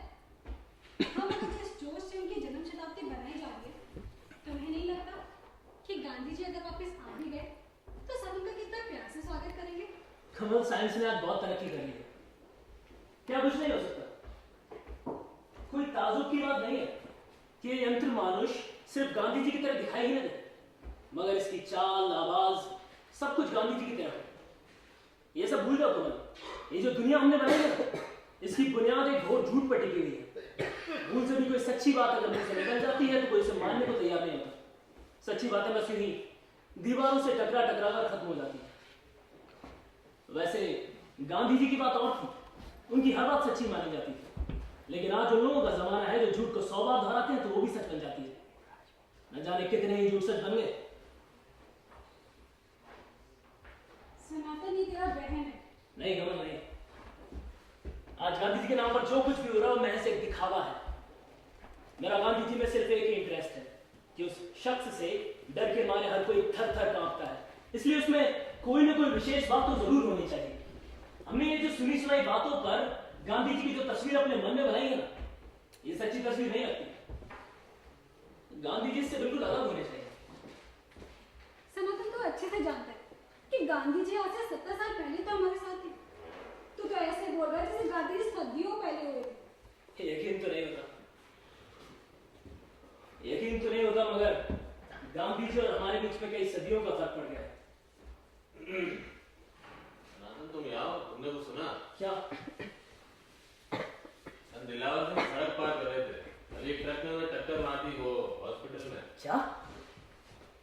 हम अगर जिस जोश से उनकी जन्म शताब्दी बनाई जा रही है, तुम्हें नहीं लगता कि गांधी जी अगर वापस आ भी गए तो सब उनका कितना प्यार से स्वागत करेंगे? कमल साइंस ने आज बहुत तरक्की कर ली है, क्या कुछ नहीं हो सकता। कोई ताजुब की बात नहीं है कि ये यंत्र मानुष सिर्फ गांधी जी की तरह दिखाई ही न दे, मगर इसकी चाल, आवाज, सब कुछ गांधी जी की तरह है। ये सब भूल जाओ कमल। ये जो दुनिया हमने बनाई है, इसकी बुनियाद एक घोर झूठ पर टिकी हुई है। भूल से भी कोई सच्ची बात अगर मुझसे निकल जाती है तो कोई इसे मानने को तैयार नहीं होता। सच्ची बातें बस यूं ही दीवारों से टकरा टकरा कर खत्म हो जाती है। वैसे गांधी जी की बात और थी, उनकी हर बात सच्ची मानी जाती थी। लेकिन आज उन लोगों का जमाना है जो झूठ को 100 बार दोहराते हैं तो वो भी सच बन जाती है। न जाने कितने ही झूठ सच बन गए। सनातन ये तेरा बहन है। नहीं कमल नहीं, आज गांधी जी के नाम पर जो कुछ भी हो रहा है वो महज एक दिखावा है। मेरा गांधी जी में सिर्फ एक ही इंटरेस्ट है कि उस शख्स से डर के मारे हर कोई थर थर कांपता है, इसलिए उसमें कोई ना कोई विशेष बात तो जरूर होनी चाहिए। हमने ये जो सुनी सुनाई बातों पर गांधी जी की जो तस्वीर अपने मन में बनाई है ना, ये सच्ची तस्वीर नहीं लगती। गांधी जी से बिल्कुल अलग होने चाहिए। सनातन तो अच्छे से जानता है कि गांधी जी आज से 70 साल पहले तो हमारे साथ थे। तू तो ऐसे बोल रहा है जैसे गांधी जी सदियों पहले हुए थे। यकीन तो नहीं होता, यकीन तो नहीं होता, मगर गांधी जी और हमारे बीच में कई सदियों का फर्क पड़ गया है। सनातन तुम यहाँ हो, तुमने वो सुना? क्या? हम दिलावर से सड़क पार कर रहे थे, अभी एक ट्रक ने उन्हें टक्कर मार दी वो हॉस्पिटल में। क्या?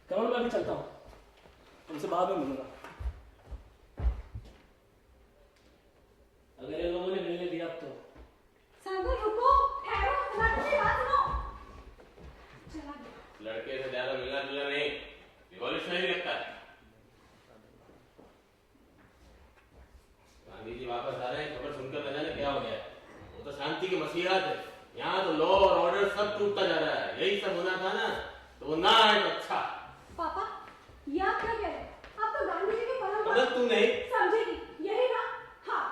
कमल मैं भी चलता हूँ, तुमसे बाद में मिलूंगा। अगर इन लोगों ने मिलने दिया तो। सनातन रुको, ठहरो, सनातन की बात सुनो। चला गया। लड़के से ज्यादा मिलना जुलना नहीं, रिवॉल्यूशनरी लगता है। गांधी जी वापस आ रहे हैं, खबर सुनकर न जाने क्या हो गया। वो तो शांति के मसीहा थे, यहाँ तो लॉ और ऑर्डर सब टूटता जा रहा है। यही सब होना था ना, तो वो ना आए तो अच्छा। पापा, ये आप क्या कह रहे हैं? आप तो गांधी जी के परम मतलब तुम नहीं समझेगी, यही ना? हाँ,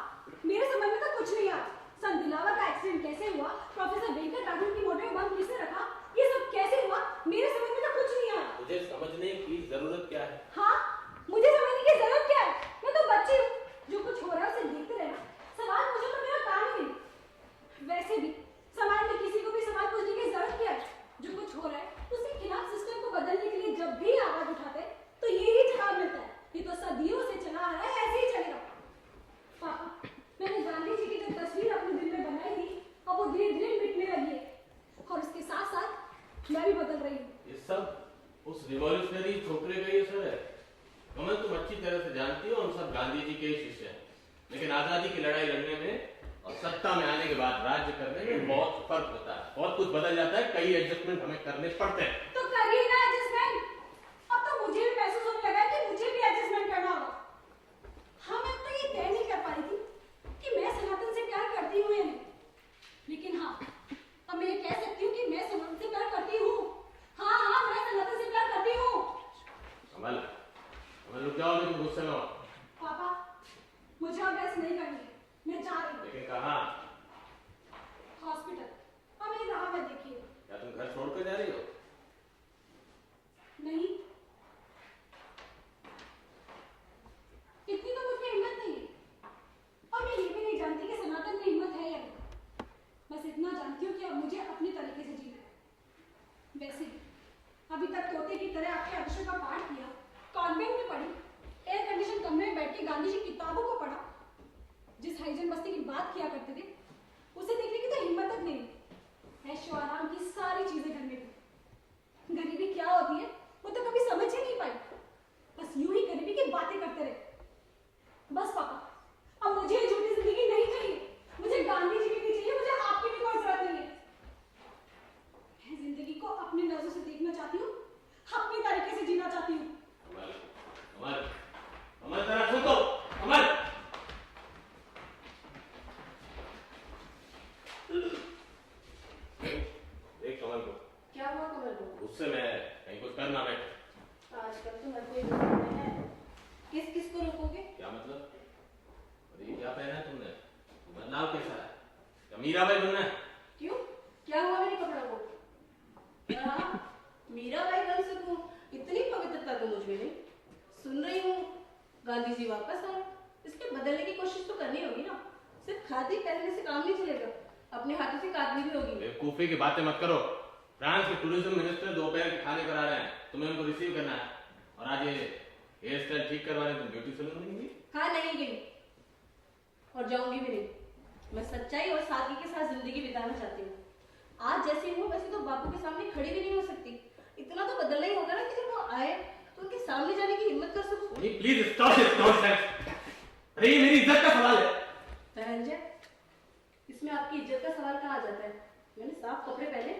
मेरे समझ में तो कुछ नहीं आया। संत दिलावर का एक्सीडेंट कैसे हुआ, प्रोफेसर वेंकट राघवन की मोटर में बम किसने रखा, ये सब कैसे हुआ, मेरे समझ में तो कुछ नहीं आया। मुझे समझने की जरूरत क्या है? हाँ, मुझे समझने की जरूरत क्या है? मैं तो बच्ची हूँ, जो कुछ हो रहा है उसे देखते रहना। सवाल पूछो तो मेरा काम ही नहीं। वैसे भी समाज में किसी को भी सवाल पूछने की जरूरत क्या है? जो कुछ हो रहा है उसके खिलाफ सिस्टम को बदलने के लिए जब भी आवाज उठाते तो यही जवाब मिलता है, ये तो सदियों से चला आ रहा है, ऐसे ही चलेगा। पापा, मैंने गांधी जी की जो तस्वीर अपने दिल में बनाई थी, अब वो धीरे धीरे मिटने लगी है और उसके साथ साथ मैं भी बदल रही हूँ। ये सब उस रिवॉल्यूशनरी छोकरे का ये सब है। कमल तुम अच्छी तरह से जानती हो, हम सब गांधी जी के ही शिष्य हैं। लेकिन आजादी की लड़ाई लड़ने में और सत्ता में आने के बाद राज्य करने में बहुत फर्क होता है, बहुत कुछ बदल जाता है, कई एडजस्टमेंट हमें करने पड़ते हैं। तो करिए ना एडजस्टमेंट। अब तो मुझे भी महसूस होने लगा है कि मुझे भी एडजस्टमेंट करना होगा। हाँ, मैं अब तक ये तय नहीं कर पा रही थी कि मैं सनातन से प्यार करती हूँ या नहीं, लेकिन हाँ, अब मैं ये कह सकती हूँ कि मैं सनातन से प्यार करती हूँ। हाँ हाँ, मैं सनातन से प्यार करती हूँ। कमल, कमल रुक जाओ, तुम गुस्से में हो। पापा, मुझे अब बहस नहीं करनी है, मैं जा रही हूँ। लेकिन कहाँ? हॉस्पिटल। अब मेरी राह में देखिए। क्या तुम घर छोड़कर जा रही हो? नहीं, इतनी तो मुझ में हिम्मत नहीं है, और मैं ये भी नहीं जानती कि सनातन में हिम्मत है या नहीं। बस इतना जानती हूँ कि अब मुझे अपने तरीके से जीना है। वैसे भी अभी तक तोते की तरह आपके आदर्शों का पाठ किया, कॉन्वेंट में पढ़ी, एयर कंडीशन कमरे में बैठ के गांधी जी की किताबों को पढ़ा, जिस हरिजन बस्ती की बात किया करते थे उसे देखने की तो हिम्मत तक नहीं। ऐशो आराम की सारी चीजें घर में थी। गरीबी क्या होती है वो तो कभी समझ ही नहीं पाई, बस यूं ही गरीबी की बातें करते रहे। बस पापा, अब मुझे ये झूठी जिंदगी नहीं चाहिए, मुझे गांधी जी की भी चाहिए, मुझे आपकी भी कोई जरूरत नहीं है। मैं जिंदगी को अपनी नजरों से देखना चाहती हूँ, अपने तरीके से जीना चाहती हूँ। कमल, कमल, कमल जरा सुन तो, कमल। देख कमल को। क्या हुआ कमल को? गुस्से में है, कहीं कुछ करना बैठे। आजकल तो हर कोई गुस्से में है। किस किस को रोकोगे? क्या मतलब? और ये क्या पहना है तुमने? बदलाव कैसा है? क्या मीराबाई बनना है? क्यों? क्या हुआ मेरे कपड़ों को? मीराबाई बन सकूं, इतनी पवित्रता तो मुझ में नहीं। सुन रही हूँ गांधी जी वापस आए, इसके बदलने की कोशिश तो करनी होगी ना। सिर्फ खादी पहनने से काम नहीं चलेगा, अपने हाथों से काटनी भी होगी। बेवकूफी की बातें मत करो। फ्रांस के टूरिज्म मिनिस्टर दोपहर के खाने करा रहे हैं, तुम्हें उनको रिसीव करना है। और आज ये हेयर स्टाइल ठीक करवाने तुम ब्यूटी सैलून नहीं गई? हाँ, नहीं गई और जाऊंगी भी नहीं। मैं सच्चाई और सादगी के साथ जिंदगी बिताना चाहती हूँ। आज जैसी हूँ वैसे तो बापू के सामने खड़ी भी नहीं हो सकती। इतना तो बदलना ही होगा ना कि जब वो आए तो उनके सामने जाने की हिम्मत कर सकूं। Please stop this nonsense. अरे ये मेरी इज्जत का सवाल है। आ जाता है। मैंने साफ कपड़े पहने,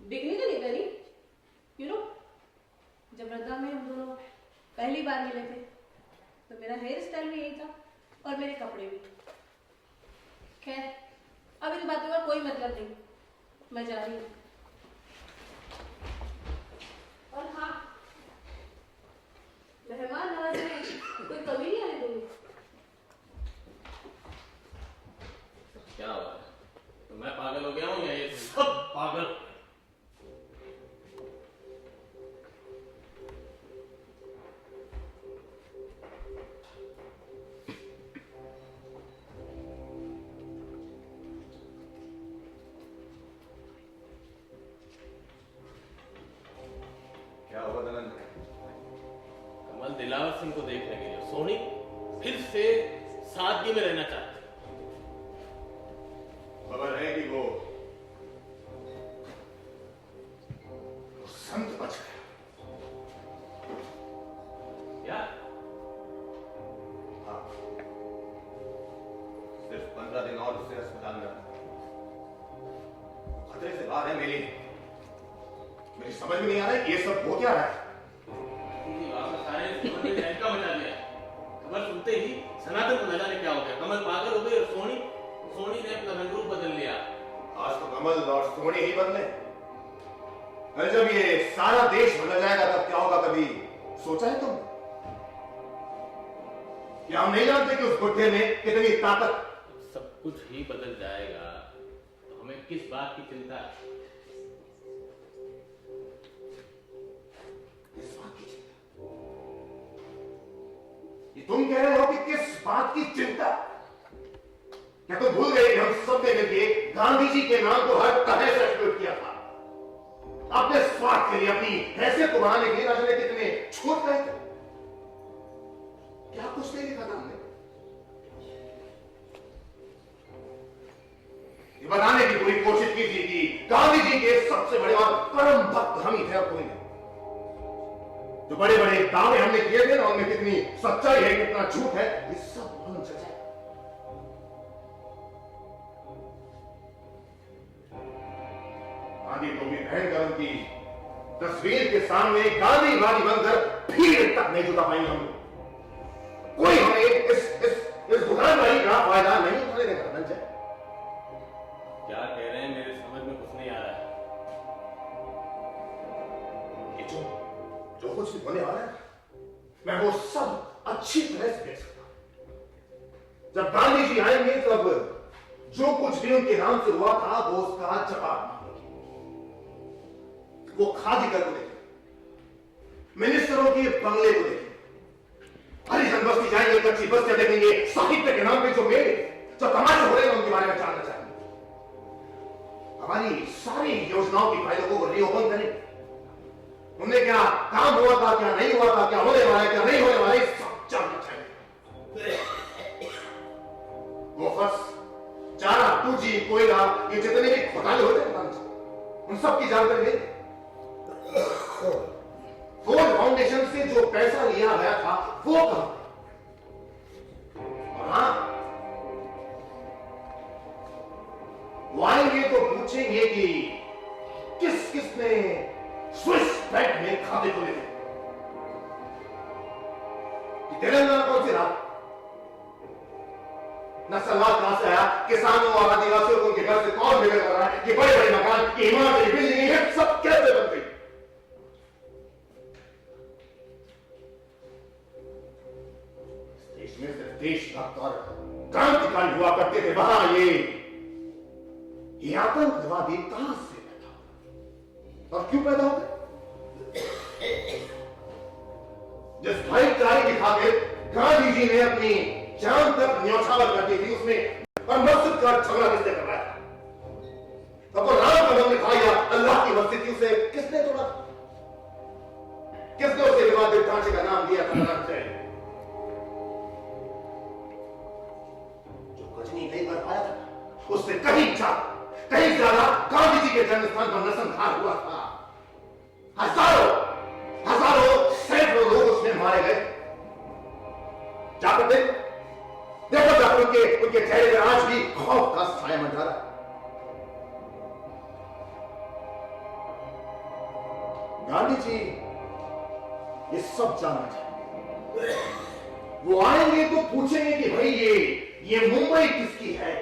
बिकनी तो नहीं करी। यू नो, जब रद्दा में हम दोनों पहली बार मिले थे तो मेरा हेयर स्टाइल भी यही था और मेरे कपड़े भी। खैर, अब इन बातों का कोई मतलब नहीं, मैं जा रही हूँ। और हाँ, मेहमान नवाजी में कोई कमी नहीं आने दूंगी। क्या हुआ है? तो मैं पागल हो गया हूँ या ये सब पागल? क्या हुआ धनंजय? कमल दिलावर सिंह को देखने गई है। सोनी फिर से सादगी में रहना चाहती है। खबर है कि वो संत बच गया। क्या? हाँ, सिर्फ 15 दिन और उसे अस्पताल में रखना। खतरे से बाहर है। मेरी समझ में नहीं आ रहा है कि ये सब हो क्या रहा है। का बचा दिया। खबर सुनते ही सनातन को न जाने क्या हो गया। कमल पागल हो गई और सोनी ने अपना रंग रूप बदल लिया। आज तो कमल और सोनी ही बदले। अरे जब ये सारा देश बदल जाएगा तब क्या होगा? कभी सोचा है तुम? क्या हम नहीं जानते कि उस बुढ़े में कितनी ताकत? सब कुछ ही बदल जाएगा तो हमें किस बात की चिंता है? तुम कह रहे हो कि किस बात की चिंता? क्या तुम भूल गए कि हम सब ने मिलकर गांधी जी के नाम को हर तरह से एक्सप्लोइट किया था? अपने स्वार्थ के लिए, अपनी हैसियत को बढ़ाने के लिए ना जाने कितने छूट गए थे। क्या कुछ नहीं लिखा था हमने? ये बताने की पूरी कोशिश की थी कि गांधी जी के सबसे बड़े और परम भक्त हम ही थे और कोई नहीं। जो बड़े बड़े दावे हमने किए थे ना, उनमें कितनी सच्चाई है, कितना झूठ है, ये सब मालूम चल जाए। गांधी टोपी पहनकर उनकी तस्वीर के सामने गांधीवादी बनकर भीड़ तक नहीं जुटा पाएंगे हम। कोई हमें इस दुकानदारी का फायदा नहीं उठाने देगा। धनंजय, क्या कह रहे हैं? मेरे समझ में कुछ नहीं आ रहा है। जो कुछ भी होने वाला है मैं वो सब अच्छी तरह से देख सकता हूं। जब गांधी जी आएंगे तब जो कुछ भी उनके नाम से हुआ था वो उसका जवाब मांगेंगे। वो खादीगर को देखेंगे, मिनिस्टरों के बंगले को देखेंगे, हरिजन बस्ती जाएंगे, कच्ची बस्तियां देखेंगे, साहित्य के नाम पे जो मेले जो तमाशे हो रहे हैं उनके बारे में जानना चाहेंगे। हमारी सारी योजनाओं की फाइलों को रीओपन करेंगे। उनमें क्या काम हुआ था, क्या नहीं हुआ था, क्या होने वाला है, क्या नहीं होने वाला है, सब जानना चाहिए। वो फस, चारा, टूजी, कोयला, ये जितने भी घोटाले होते हैं उन सब की जानकारी लेंगे। फोर्ड फाउंडेशन से जो पैसा लिया गया था वो कहां? और हाँ, वो आएंगे तो पूछेंगे कि किस किसने स्विस बैंक में खाते खोले थे। तेलंगाना कौन सी रात? नक्सलवाद कहां से आया? किसानों और आदिवासियों को उनके घर से कौन बेघर कर रहा है? ये बड़े बड़े मकान, ये इमारतें, बिल्डिंग, ये सब कैसे बन गई? देश में सिर्फ देशभक्त और क्रांतिकारी हुआ करते थे। वहां ये आतंकवादी कहां से पैदा और क्यों पैदा होते? जिस भाईचारे की खातिर गांधी जी ने अपनी जान तक न्यौछावर कर दी थी, उसमें और मस्जिद का झगड़ा किसने करवाया? अब तो राम का नाम लिखा या अल्लाह की मस्जिद थी, उसे किसने तोड़ा? किसने उसे विवादित ढांचे का नाम दिया था? जो कुछ नहीं कर पाया था उससे कहीं ज्यादा गांधी जी के जन्म स्थान पर नरसंहार हुआ था। हजारों सैकड़ों लोग उसमें मारे गए। जाकर देखो जाकर उनके चेहरे पर आज भी खौफ का साया मंडरा रहा है। गांधी जी ये सब जानना चाहिए। वो आएंगे तो पूछेंगे कि भाई ये मुंबई किसकी है,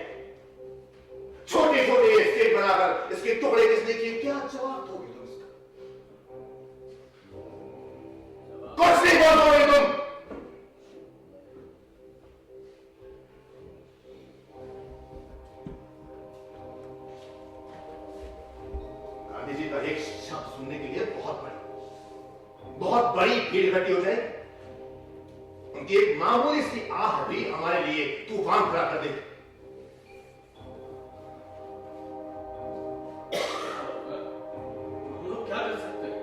छोटे छोटे स्टेट बनाकर इसके टुकड़े किसने किए, क्या जवाब दोगे तुम इसका? कुछ नहीं बोल दोगे तुम। गांधी जी का एक शब्द सुनने के लिए बहुत बड़ी भीड़ इकट्ठी हो जाएगी। उनकी एक मामूली सी आह भी हमारे लिए तूफान खड़ा कर देगी। लोग क्या कर सकते हैं?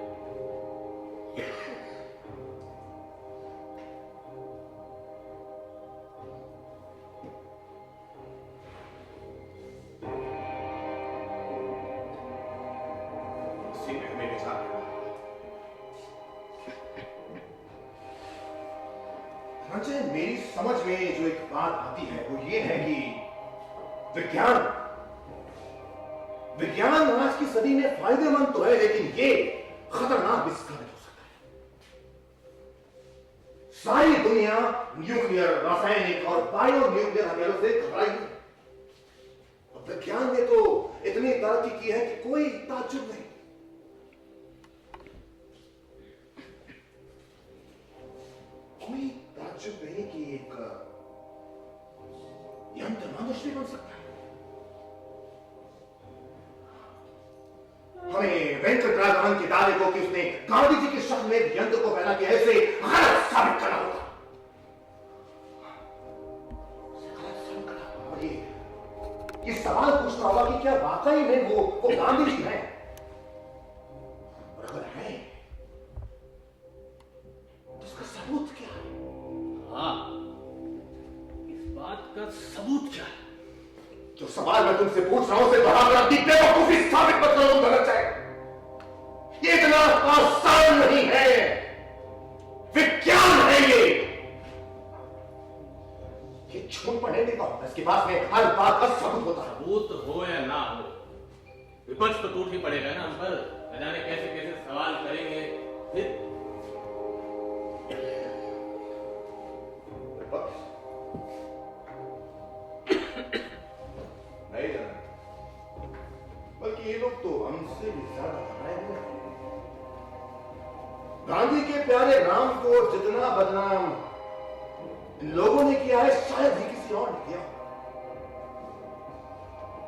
इसी में हमें विचार करना है। धनंजय, मेरी समझ में जो एक बात आती है वो ये है कि विज्ञान आज की सदी में फायदेमंद तो है, लेकिन ये खतरनाक भी साबित हो सकता है। सारी दुनिया न्यूक्लियर, रासायनिक और बायो न्यूक्लियर हथियारों से घबराई है। और विज्ञान ने तो इतनी तरक्की की है कि कोई ताज्जुब नहीं। कोई ताज्जुब नहीं कि एक यंत्र मनुष्य बन सकता है। हमें वेंकट राघवन के दावे को कि उसने गांधी जी की शक्ल में यंत्र को पैदा किया, इसे गलत साबित करना होगा। और ये सवाल पूछना होगा कि क्या वाकई में वो गांधी जी हैं, और अगर हैं तो उसका सबूत क्या है? हाँ, इस बात का सबूत क्या है? जो सवाल मैं तुमसे पूछ रहा हूं उसे बढ़ाकर अपनी बेवकूफी साबित मत करो। तुम गलत चाहे, ये इतना आसान नहीं है। विज्ञान है ये झूठ पढ़ने का होता है, इसके पास में हर बात का सबूत होता है। सबूत हो या ना हो, विपक्ष तो टूट ही पड़ेगा ना हम पर। न जाने कैसे कैसे सवाल करेंगे फिर। विपक्ष नहीं जाना, बल्कि ये लोग तो हमसे भी ज्यादा घबराए हुए हैं। गांधी के प्यारे राम को जितना बदनाम इन लोगों ने किया है, शायद ही किसी और ने किया।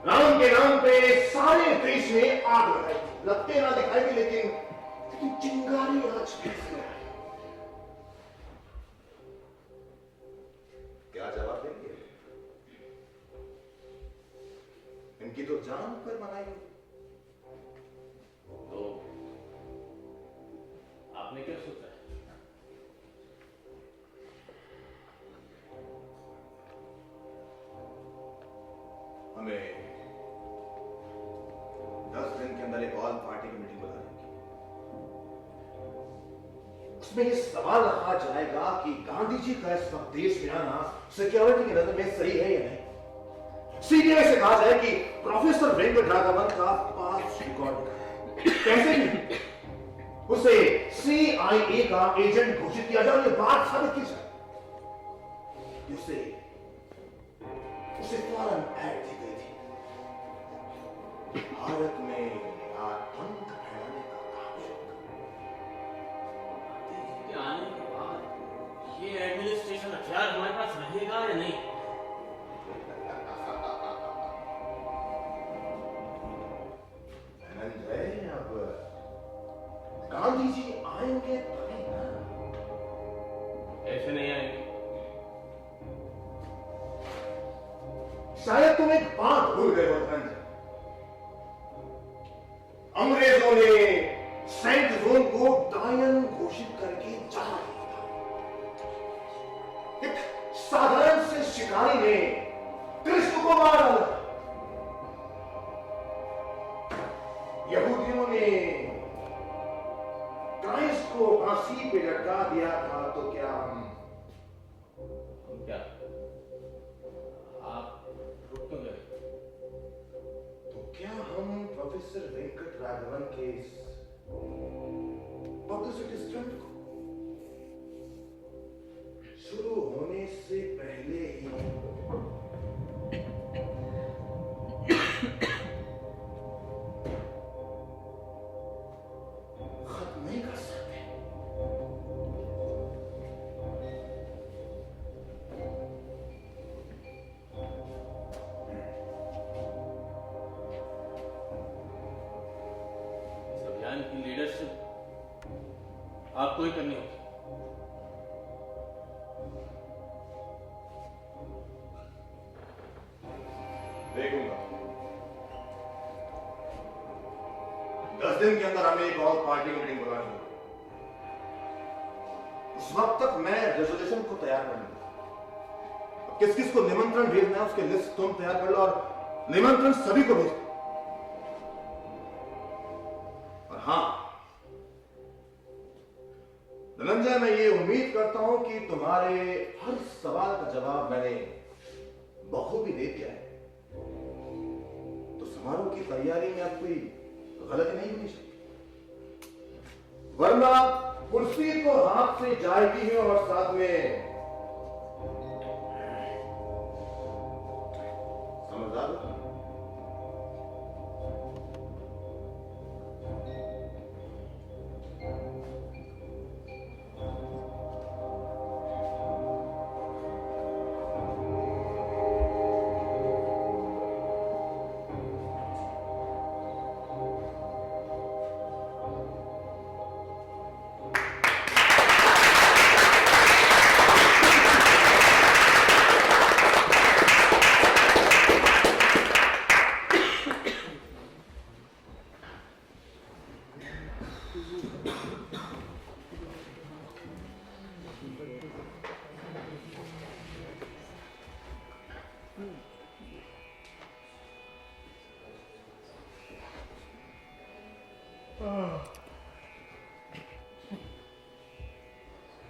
राम के नाम पे सारे देश में आग लगाई, लगते ना दिखाई थी, लेकिन चिंगारी आज भी है। क्या जवाब देंगे? इनकी तो जान पर मनाई। तो आपने क्या सोचा है? हमें 10 दिन के अंदर एक ऑल पार्टी की मीटिंग बुलानी है। उसमें यह सवाल रखा जाएगा कि गांधी जी का इस वक्त देश में आना सिक्योरिटी की नजर में सही है या नहीं। सीबीआई से कहा जाए कि प्रोफेसर वेंकट राघवन का पास रिकॉर्ड कैसे भी उसे CIA का एजेंट घोषित किया जाए और यह बात साबित की जाए उसे फौरन ऐड दी गई थी। भारत में आतंक फैलाने का काम के आने के बाद ये एडमिनिस्ट्रेशन हथियार हमारे पास रहेगा या नहीं? धनंजय, अब गांधी जी आएंगे तभी ना। ऐसे नहीं आएंगे। शायद तुम एक बात भूल गए हो धनंजय। अंग्रेजों ने सेंट जोन को डायन घोषित करके जला दिया था। एक साधारण से शिकारी ने कृष्ण को मार डाला। यहूदियों ने क्राइस्ट को फांसी पे लटका दिया था। तो क्या हम क्या आप रुक क्यों गए? तो क्या हम प्रोफेसर वेंकट राघवन के इस ऑपोजिट स्टंट को शुरू होने से पहले ही खत्म नहीं कर सकते। इस अभियान की लीडरशिप आपको ही करनी होगी। देखूंगा 10 दिन के अंदर हमें एक और पार्टी मीटिंग बुलानी होगी। उस वक्त तक मैं रेजोल्यूशन को तैयार कर लूंगा। किस किस को निमंत्रण भेजना है उसके लिस्ट तुम तैयार कर लो और निमंत्रण सभी को भेज दो। और हाँ धनंजय, मैं ये उम्मीद करता हूं कि तुम्हारे हर सवाल का जवाब मैंने बखूबी दे दिया है, तो समारोह की तैयारी में अब कोई गलती नहीं होनी चाहिए, वरना कुर्सी तो हाथ से जाएगी ही और साथ में समझदार हो।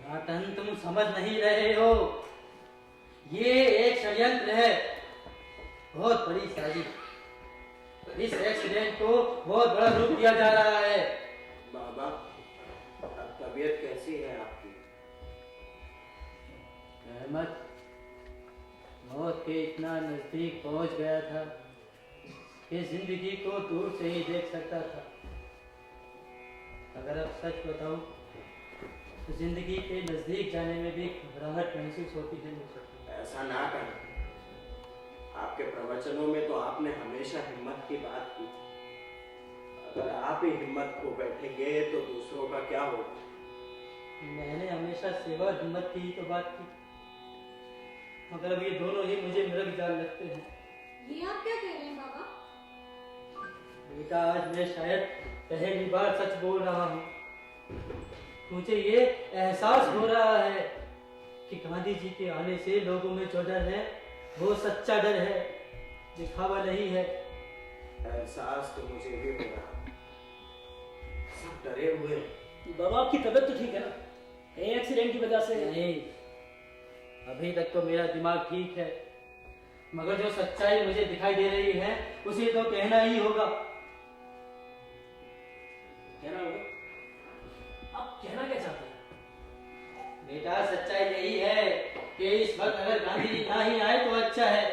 सनातन, तुम समझ नहीं रहे हो, ये एक षड्यंत्र है, बहुत बड़ी साजिश। इस एक्सीडेंट को बहुत बड़ा रूप दिया जा रहा है। बाबा, अब तबीयत कैसी है आपकी? रहमत मौत के इतना नजदीक पहुंच गया था कि जिंदगी को दूर से ही देख सकता था। अगर अब सच बताऊं तो जिंदगी के नजदीक जाने में भी घबराहट महसूस होती है मुझे। ऐसा ना करें, आपके प्रवचनों में तो आपने हमेशा हिम्मत की बात की थी। अगर आप ही हिम्मत को बैठेंगे तो दूसरों का क्या होगा? मैंने हमेशा सेवा और हिम्मत की ही तो बात की, मगर अब ये दोनों ही मुझे मृग जाल लगते हैं। ये आप क्या कह रहे हैं बाबा? बेटा, आज मैं शायद पहली बार सच बोल रहा हूँ। मुझे ये एहसास हो रहा है कि गांधी जी के आने से लोगों में जो डर है वो सच्चा डर है, दिखावा नहीं है। एहसास तो मुझे भी हो रहा, सब डरे हुए। बाबा, आपकी तबीयत तो ठीक है ना? कहीं एक्सीडेंट की वजह से? नहीं, अभी तक तो मेरा दिमाग ठीक है, मगर जो सच्चाई मुझे दिखाई दे रही है उसे तो कहना ही होगा। कहना होगा? आप कहना क्या चाहते हैं? बेटा, सच्चाई यही है कि इस वक्त अगर गांधी जी ना ही आए तो अच्छा है।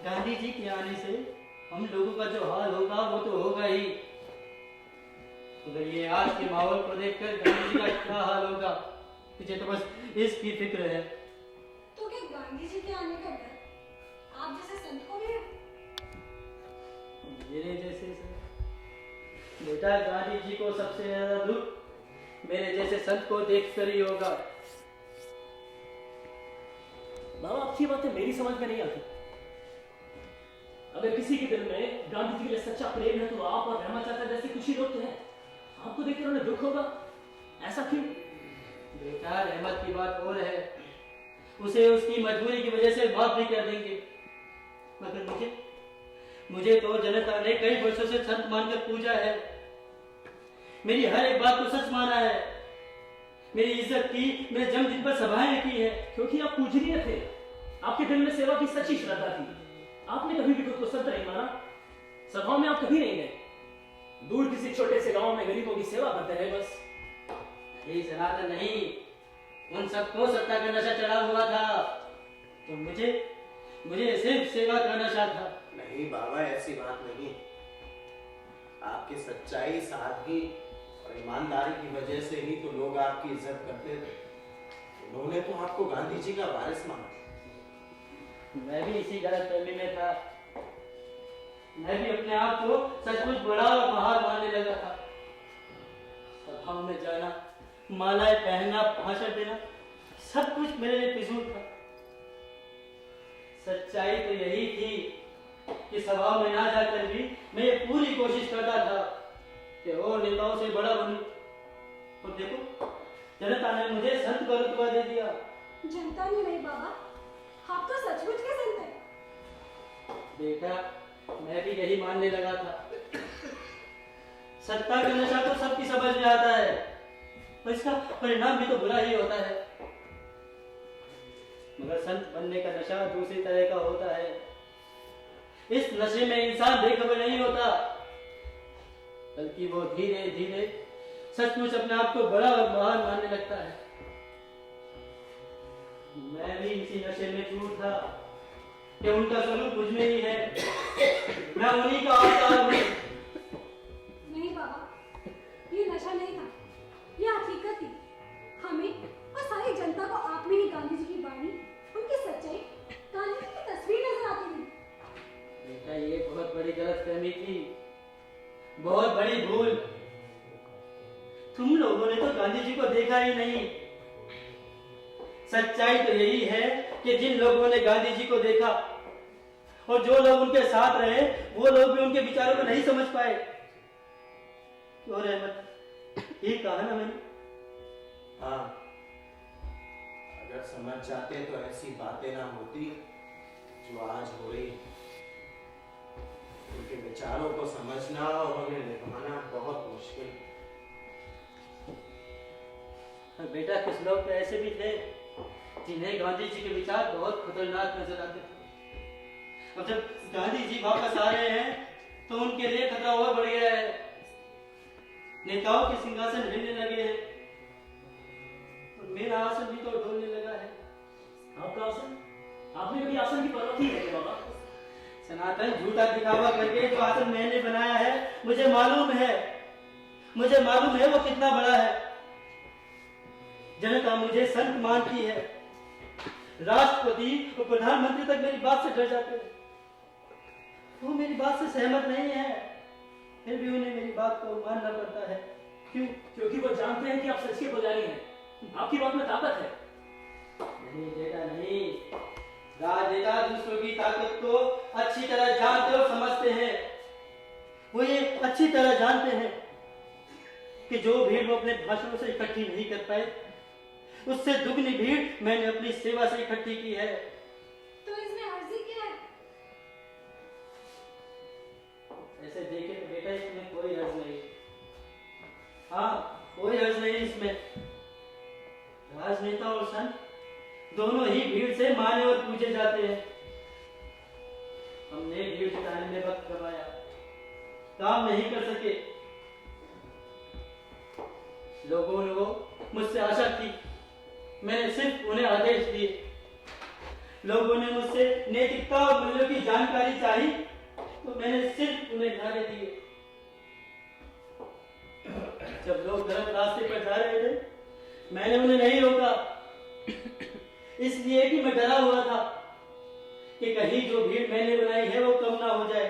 गांधी जी के आने से हम लोगों का जो हाल होगा वो तो होगा ही, मगर ये आज के माहौल को देखकर गांधी जी का क्या हाल होगा मुझे तो बस इसकी फिक्र है। तो क्या गांधी जी के आने का डर आप जैसे संत को भी है? मेरे जैसे संत? बेटा, गांधी जी को सबसे ज्यादा दुख मेरे जैसे संत को देखकर ही होगा। बाबा, आपकी बातें मेरी समझ में नहीं आती। अगर किसी के दिल में गांधी जी के लिए सच्चा प्रेम है तो आप और रहमत चाचा जैसे कुछ ही लोग तो हैं, आपको देखकर उन्हें दुख होगा। ऐसा क्यों? बेटा, रहमत की बात और है, उसे उसकी मजबूरी की वजह से माफ भी कर देंगे, मगर मुझे तो जनता ने कई वर्षों से संत मानकर पूजा है, मेरी हर एक बात को सच माना है, मेरी इज्जत की, मेरे जन्मदिन पर सभाएं की है। क्योंकि आप पूजनीय थे, आपके दिल में सेवा की सच्ची श्रद्धा थी। आपने कभी भी खुद को संत नहीं माना, सभाओं में आप कभी नहीं गए, दूर किसी छोटे से गांव में गरीबों की सेवा करते रहे बस। नहीं सनातन नहीं, उन सबको सत्ता का नशा चढ़ा हुआ था, तो मुझे सिर्फ सेवा का नशा था। नहीं बाबा, ऐसी बात नहीं। आपकी सच्चाई, सादगी और ईमानदारी की वजह से ही तो लोग आपकी इज्जत करते थे। उन्होंने तो आपको गांधी जी का वारिस माना। मैं भी इसी गलतफहमी में था। मैं भी अपने आप को सचमुच बड़ा और महान मानने लगा था। सभाओं में जाना, मालाएं पहनना, भाषण देना, सब कुछ मेरे लिए फिजूल था। सच्चाई तो यही थी कि सभाओं में ना जाकर भी मैं ये पूरी कोशिश करता था कि और नेताओं से बड़ा बनूं। और देखो, जनता ने मुझे संत का रुतबा दे दिया। जनता ने नहीं बाबा, आप तो सचमुच के संत हैं। बेटा, मैं भी यही मानने लगा था। सत्ता का नशा तो सबकी समझ में आता है, और इसका परिणाम भी तो बुरा ही होता है। मगर संत बनने का नशा दूसरी तरह का होता है। इस नशे में इंसान बेखबर नहीं होता, बल्कि वो धीरे धीरे सचमुच अपने आप को बड़ा और महान मानने लगता है। मैं भी इसी नशे में चूर था कि उनका स्वरूप मुझ में ही है, मैं उन्हीं का अवतार हूं। नहीं बाबा, ये नशा नहीं था, ये हकीकत थी। हमें और सारी जनता को आप में ही गांधी जी की वाणी, उनकी सच्चाई, गांधी जी की तस्वीर नजर आती थी। बेटा, ये बहुत बड़ी गलतफहमी थी, बहुत बड़ी भूल। तुम लोगों ने तो गांधी जी को देखा ही नहीं। सच्चाई तो यही है कि जिन लोगों ने गांधी जी को देखा और जो लोग उनके साथ रहे, वो लोग भी उनके विचारों को नहीं समझ पाए। क्यों रहमत, ये कहा ना मैंने। हाँ, अगर समझ जाते तो ऐसी बातें ना होती जो आज हो रही। उनके विचारों को समझना और उन्हें निभाना बहुत मुश्किल। बेटा, कुछ लोग तो ऐसे भी थे जिन्हें गांधी जी के विचार बहुत खतरनाक नजर आते थे। अब जब गांधी जी वापस आ रहे हैं तो उनके लिए खतरा और बढ़ गया है। नेताओं के सिंहासन हिलने लगे हैं और मेरा आसन भी तो ढोलने लगा है। आपका आसन? आपने कभी आसन की परवाह की है क्या बाबा? सनातन झूठा दिखावा करके जो आसन मैंने बनाया है, मुझे मालूम है वो कितना बड़ा है। जनता मुझे संत मानती है। राष्ट्रपति और प्रधानमंत्री तक मेरी बात से डर जाते हैं। वो मेरी बात से सहमत नहीं है, फिर भी उन्हें मेरी बात को मानना पड़ता है। क्यों? क्योंकि वो जानते हैं कि आप सच के पुजारी हैं। आपकी बात में ताकत है। नहीं बेटा, नहीं। राजनेता दूसरों की ताकत को अच्छी तरह जानते और समझते हैं। वो ये अच्छी तरह जानते हैं कि जो भीड़ वो अपने भाषणों से इकट्ठी नहीं कर पाए, उससे दुगनी भीड़ मैंने अपनी सेवा से इकट्ठी की है। तो इसमें अर्जी क्या है? ऐसे देखे तो बेटा, इसमें कोई अर्ज नहीं। हाँ, कोई अर्ज नहीं इसमें। राजनेता और संत दोनों ही भीड़ से माने और पूजे जाते हैं। हमने भीड़ जुटाने में वक्त गवाया, काम नहीं कर सके। लोगों ने मुझसे आशा की, मैंने सिर्फ उन्हें आदेश दिए। लोगों ने मुझसे नैतिकता और मूल्यों की जानकारी चाही, तो मैंने सिर्फ उन्हें नारे दिए। जब लोग गलत रास्ते पर जा रहे थे, मैंने उन्हें नहीं रोका, इसलिए कि मैं डरा हुआ था कि कहीं जो भीड़ मैंने बनाई है वो कम ना हो जाए।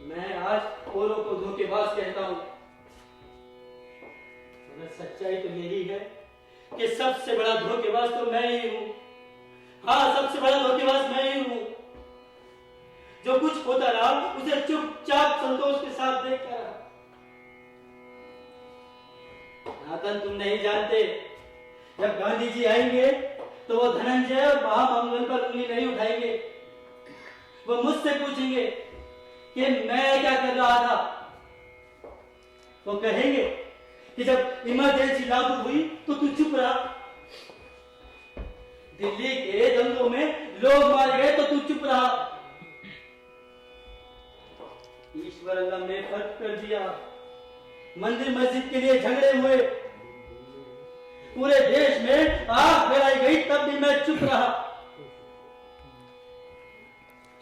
मैं आज औरों को धोखेबाज कहता हूं, मगर सच्चाई तो यही है कि सबसे बड़ा धोखेबाज तो मैं ही हूं। हाँ, सबसे बड़ा धोखेबाज मैं ही हूं, जो कुछ होता रहा उसे चुपचाप संतोष के साथ देखता रहा। नाथन, तुम नहीं जानते, जब गांधी जी आएंगे तो वो धनंजय और महामंगल पर उंगली नहीं उठाएंगे। वो मुझसे पूछेंगे कि मैं क्या कर रहा था। वो कहेंगे कि जब इमरजेंसी लागू हुई तो तू चुप रहा, दिल्ली के दंगों में लोग मारे गए तो तू चुप रहा। ईश्वर अल्लाह ने फर्क कर दिया मंदिर मस्जिद के लिए झगड़े हुए, पूरे देश में आग फैलाई गई, तब भी मैं चुप रहा।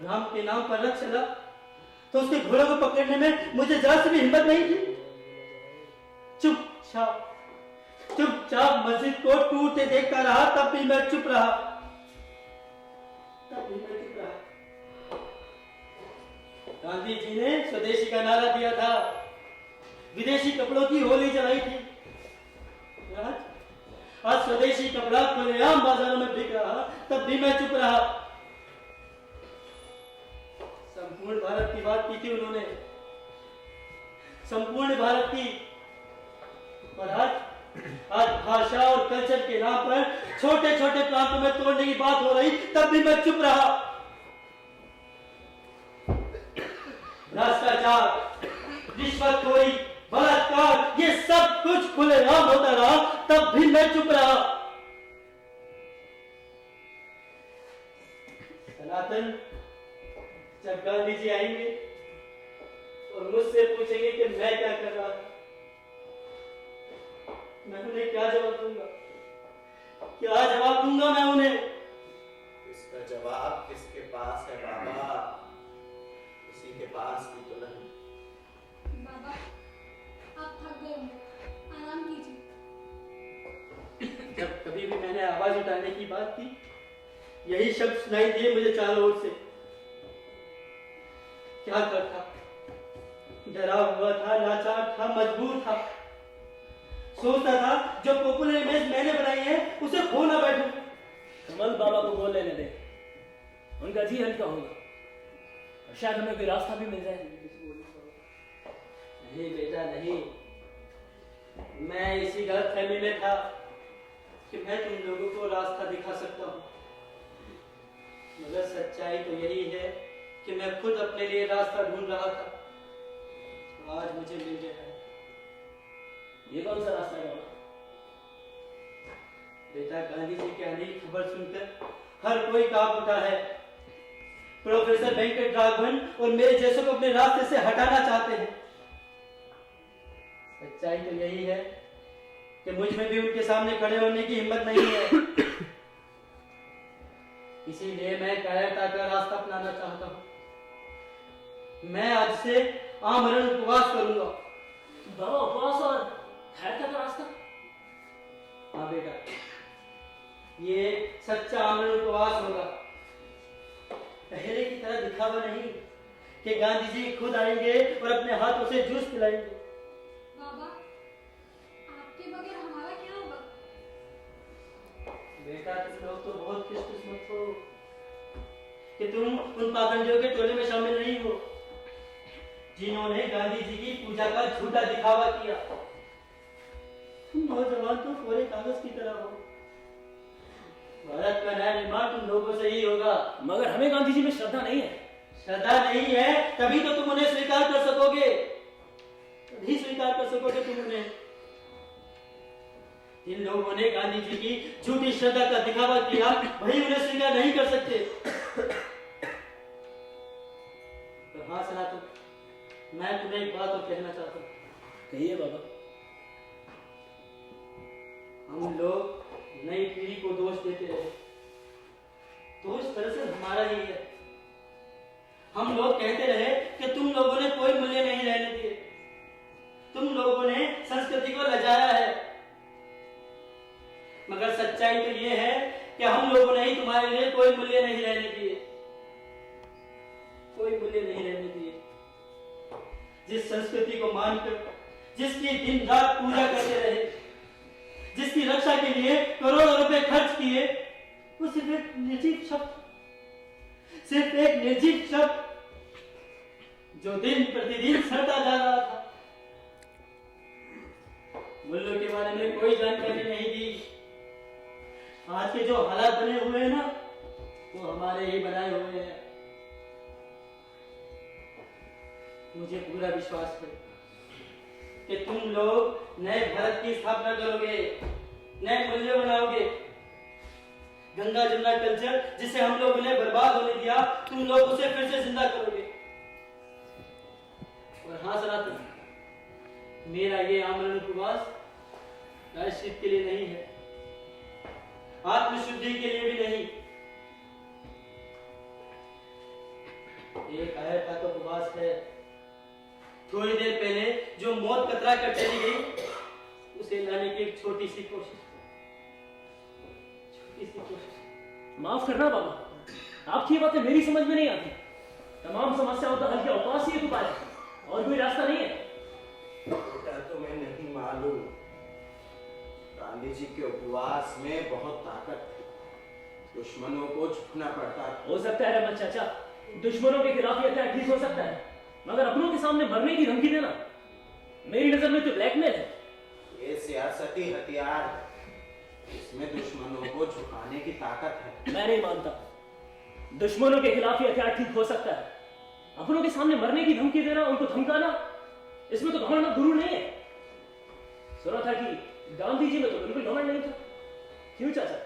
राम के नाम पर रथ चला तो उसके घोड़ों को पकड़ने में मुझे जरा सी भी हिम्मत नहीं थी। चुपचाप मस्जिद को टूटते देखता रहा, तब भी मैं चुप रहा। गांधी जी ने स्वदेशी का नारा दिया था, विदेशी कपड़ों की होली जलाई थी। आज स्वदेशी कपड़ा खुलेआम बाजारों में बिक रहा, तब भी मैं चुप रहा। संपूर्ण भारत की बात की थी उन्होंने, संपूर्ण भारत की। और आज भाषा और कल्चर के नाम पर छोटे छोटे प्रांतों में तोड़ने की बात हो रही, तब भी मैं चुप रहा। भ्रष्टाचार, रिश्वतखोरी, बलात्कार, ये सब कुछ खुलेआम होता रहा, तब भी मैं चुप रहा। सनातन जब गांधी जी आएंगे और मुझसे पूछेंगे कि मैं क्या कर रहा था, मैं उन्हें क्या जवाब दूंगा? क्या जवाब दूंगा मैं उन्हें? इसका जवाब किसके पास है बाबा? किसी के पास भी तो नहीं। बाबा, आप थक गए होंगे, आराम कीजिए। जब कभी भी मैंने आवाज उठाने की बात की, यही शब्द सुनाई दिए मुझे चारों ओर से। क्या करता? डरा हुआ था, लाचार था, मजबूर था। सोचता था जो पॉपुलर इमेज मैंने बनाई है उसे खो ना बैठूं। कमल बाबा को बोल लेने दे, उनका जी हल्का होगा और शायद हमें कोई रास्ता भी मिल जाए। नहीं बेटा नहीं, मैं इसी गलतफहमी में था कि मैं तुम लोगों को रास्ता दिखा सकता हूँ, मगर सच्चाई तो यही है कि मैं खुद अपने लिए रास्ता ढूंढ रहा था, तो आज मुझे मिल गया है। ये कौन सा रास्ता है? बेटा, गांधी जी के आने की खबर सुनकर हर कोई कांप उठा है। प्रोफेसर वेंकट राघवन और मेरे जैसों को अपने रास्ते से हटाना चाहते हैं। सच्चाई तो यही है कि मुझ में भी उनके सामने खड़े होने की हिम्मत नहीं है। इसीलिए मैं कायरता का रास्ता अपनाना चाहता हूँ। मैं आज से आमरण उपवास करूंगा। बाबा, उपवास और कायरता का रास्ता? हाँ बेटा, ये सच्चा आमरण उपवास होगा। पहले की तरह दिखावा नहीं कि गांधी जी खुद आएंगे और अपने हाथों से जूस पिलाएंगे। बाबा, आपके बगैर हमारा क्या होगा? बेटा, तुम लोग तो बहुत खुशकिस्मत हो कि तुम उन पाखंडियों के टोले में शामिल नहीं हो जिन्होंने गांधी जी की पूजा का झूठा दिखावा किया। तुम नौजवान तो कोरे कागज की तरह हो। भारत का नया निर्माण तुम लोगों से ही होगा। मगर हमें गांधी जी में श्रद्धा नहीं है। श्रद्धा नहीं है तभी तो तुम उन्हें स्वीकार कर सकोगे, तभी स्वीकार कर सकोगे तुम उन्हें। जिन लोगों ने गांधी जी की झूठी श्रद्धा का दिखावा किया, वही उन्हें स्वीकार नहीं कर सकते। तो हाँ सनातन, मैं तुम्हें एक बात और कहना चाहता हूँ। कहिए बाबा। हम लोग नई पीढ़ी को दोष देते रहे, दोष दरअसल हमारा ही है। हम लोग कहते रहे कि तुम लोगों ने कोई मूल्य नहीं रहने दिए, तुम लोगों ने संस्कृति को लजाया है। मगर सच्चाई तो ये है कि हम लोगों ने ही तुम्हारे लिए कोई मूल्य नहीं रहने दिए, कोई मूल्य नहीं रहने दिए। जिस संस्कृति को मानकर, जिसकी दिन रात पूजा करते रहे, जिसकी रक्षा के लिए करोड़ों रुपए खर्च किए, वो सिर्फ एक निर्जीव शब्द जो दिन प्रतिदिन सड़ता जा रहा था। मूल्यों के बारे में कोई जानकारी नहीं दी। आज के जो हालात बने हुए हैं ना, वो हमारे ही बनाए हुए हैं। मुझे पूरा विश्वास है कि तुम लोग नए भारत की स्थापना करोगे, नए मूल्य बनाओगे। गंगा जमुना कल्चर जिसे हम लोगों ने बर्बाद होने दिया, तुम लोग उसे फिर से जिंदा करोगे। और हाँ सनातन, मेरा ये आमरण उपवास प्रायश्चित के लिए नहीं है, आत्मशुद्धि के लिए भी नहीं। एक कायर का तो उपवास है। थोड़ी देर पहले जो मौत कतरा कर चली गई, उसे लाने की एक छोटी सी कोशिश। माफ करना बाबा, आपकी ये बातें मेरी समझ में नहीं आती। तमाम समस्याओं का हल क्या उपवास ही एक उपाय है, और कोई रास्ता नहीं है। बेटा तुम्हें नहीं मालूम, गांधी जी के उपवास में बहुत ताकत थी, दुश्मनों को झुकना पड़ता था। हो सकता है रहमत चाचा, दुश्मनों के खिलाफ ये अटैक ठीक हो सकता है, मगर अपनों के सामने मरने की धमकी देना मेरी नजर में तो ब्लैकमेल है। ये सियासती हथियार है, इसमें दुश्मनों को झुकाने की ताकत है। मैं नहीं मानता दुश्मनों के खिलाफ ये हथियार ठीक हो सकता है। अपनों के सामने मरने की धमकी देना, उनको धमकाना, इसमें तो घमंड गुरु नहीं है। सुना था कि गांधी जी में तो बिल्कुल घमंड नहीं था, क्यों चाचा?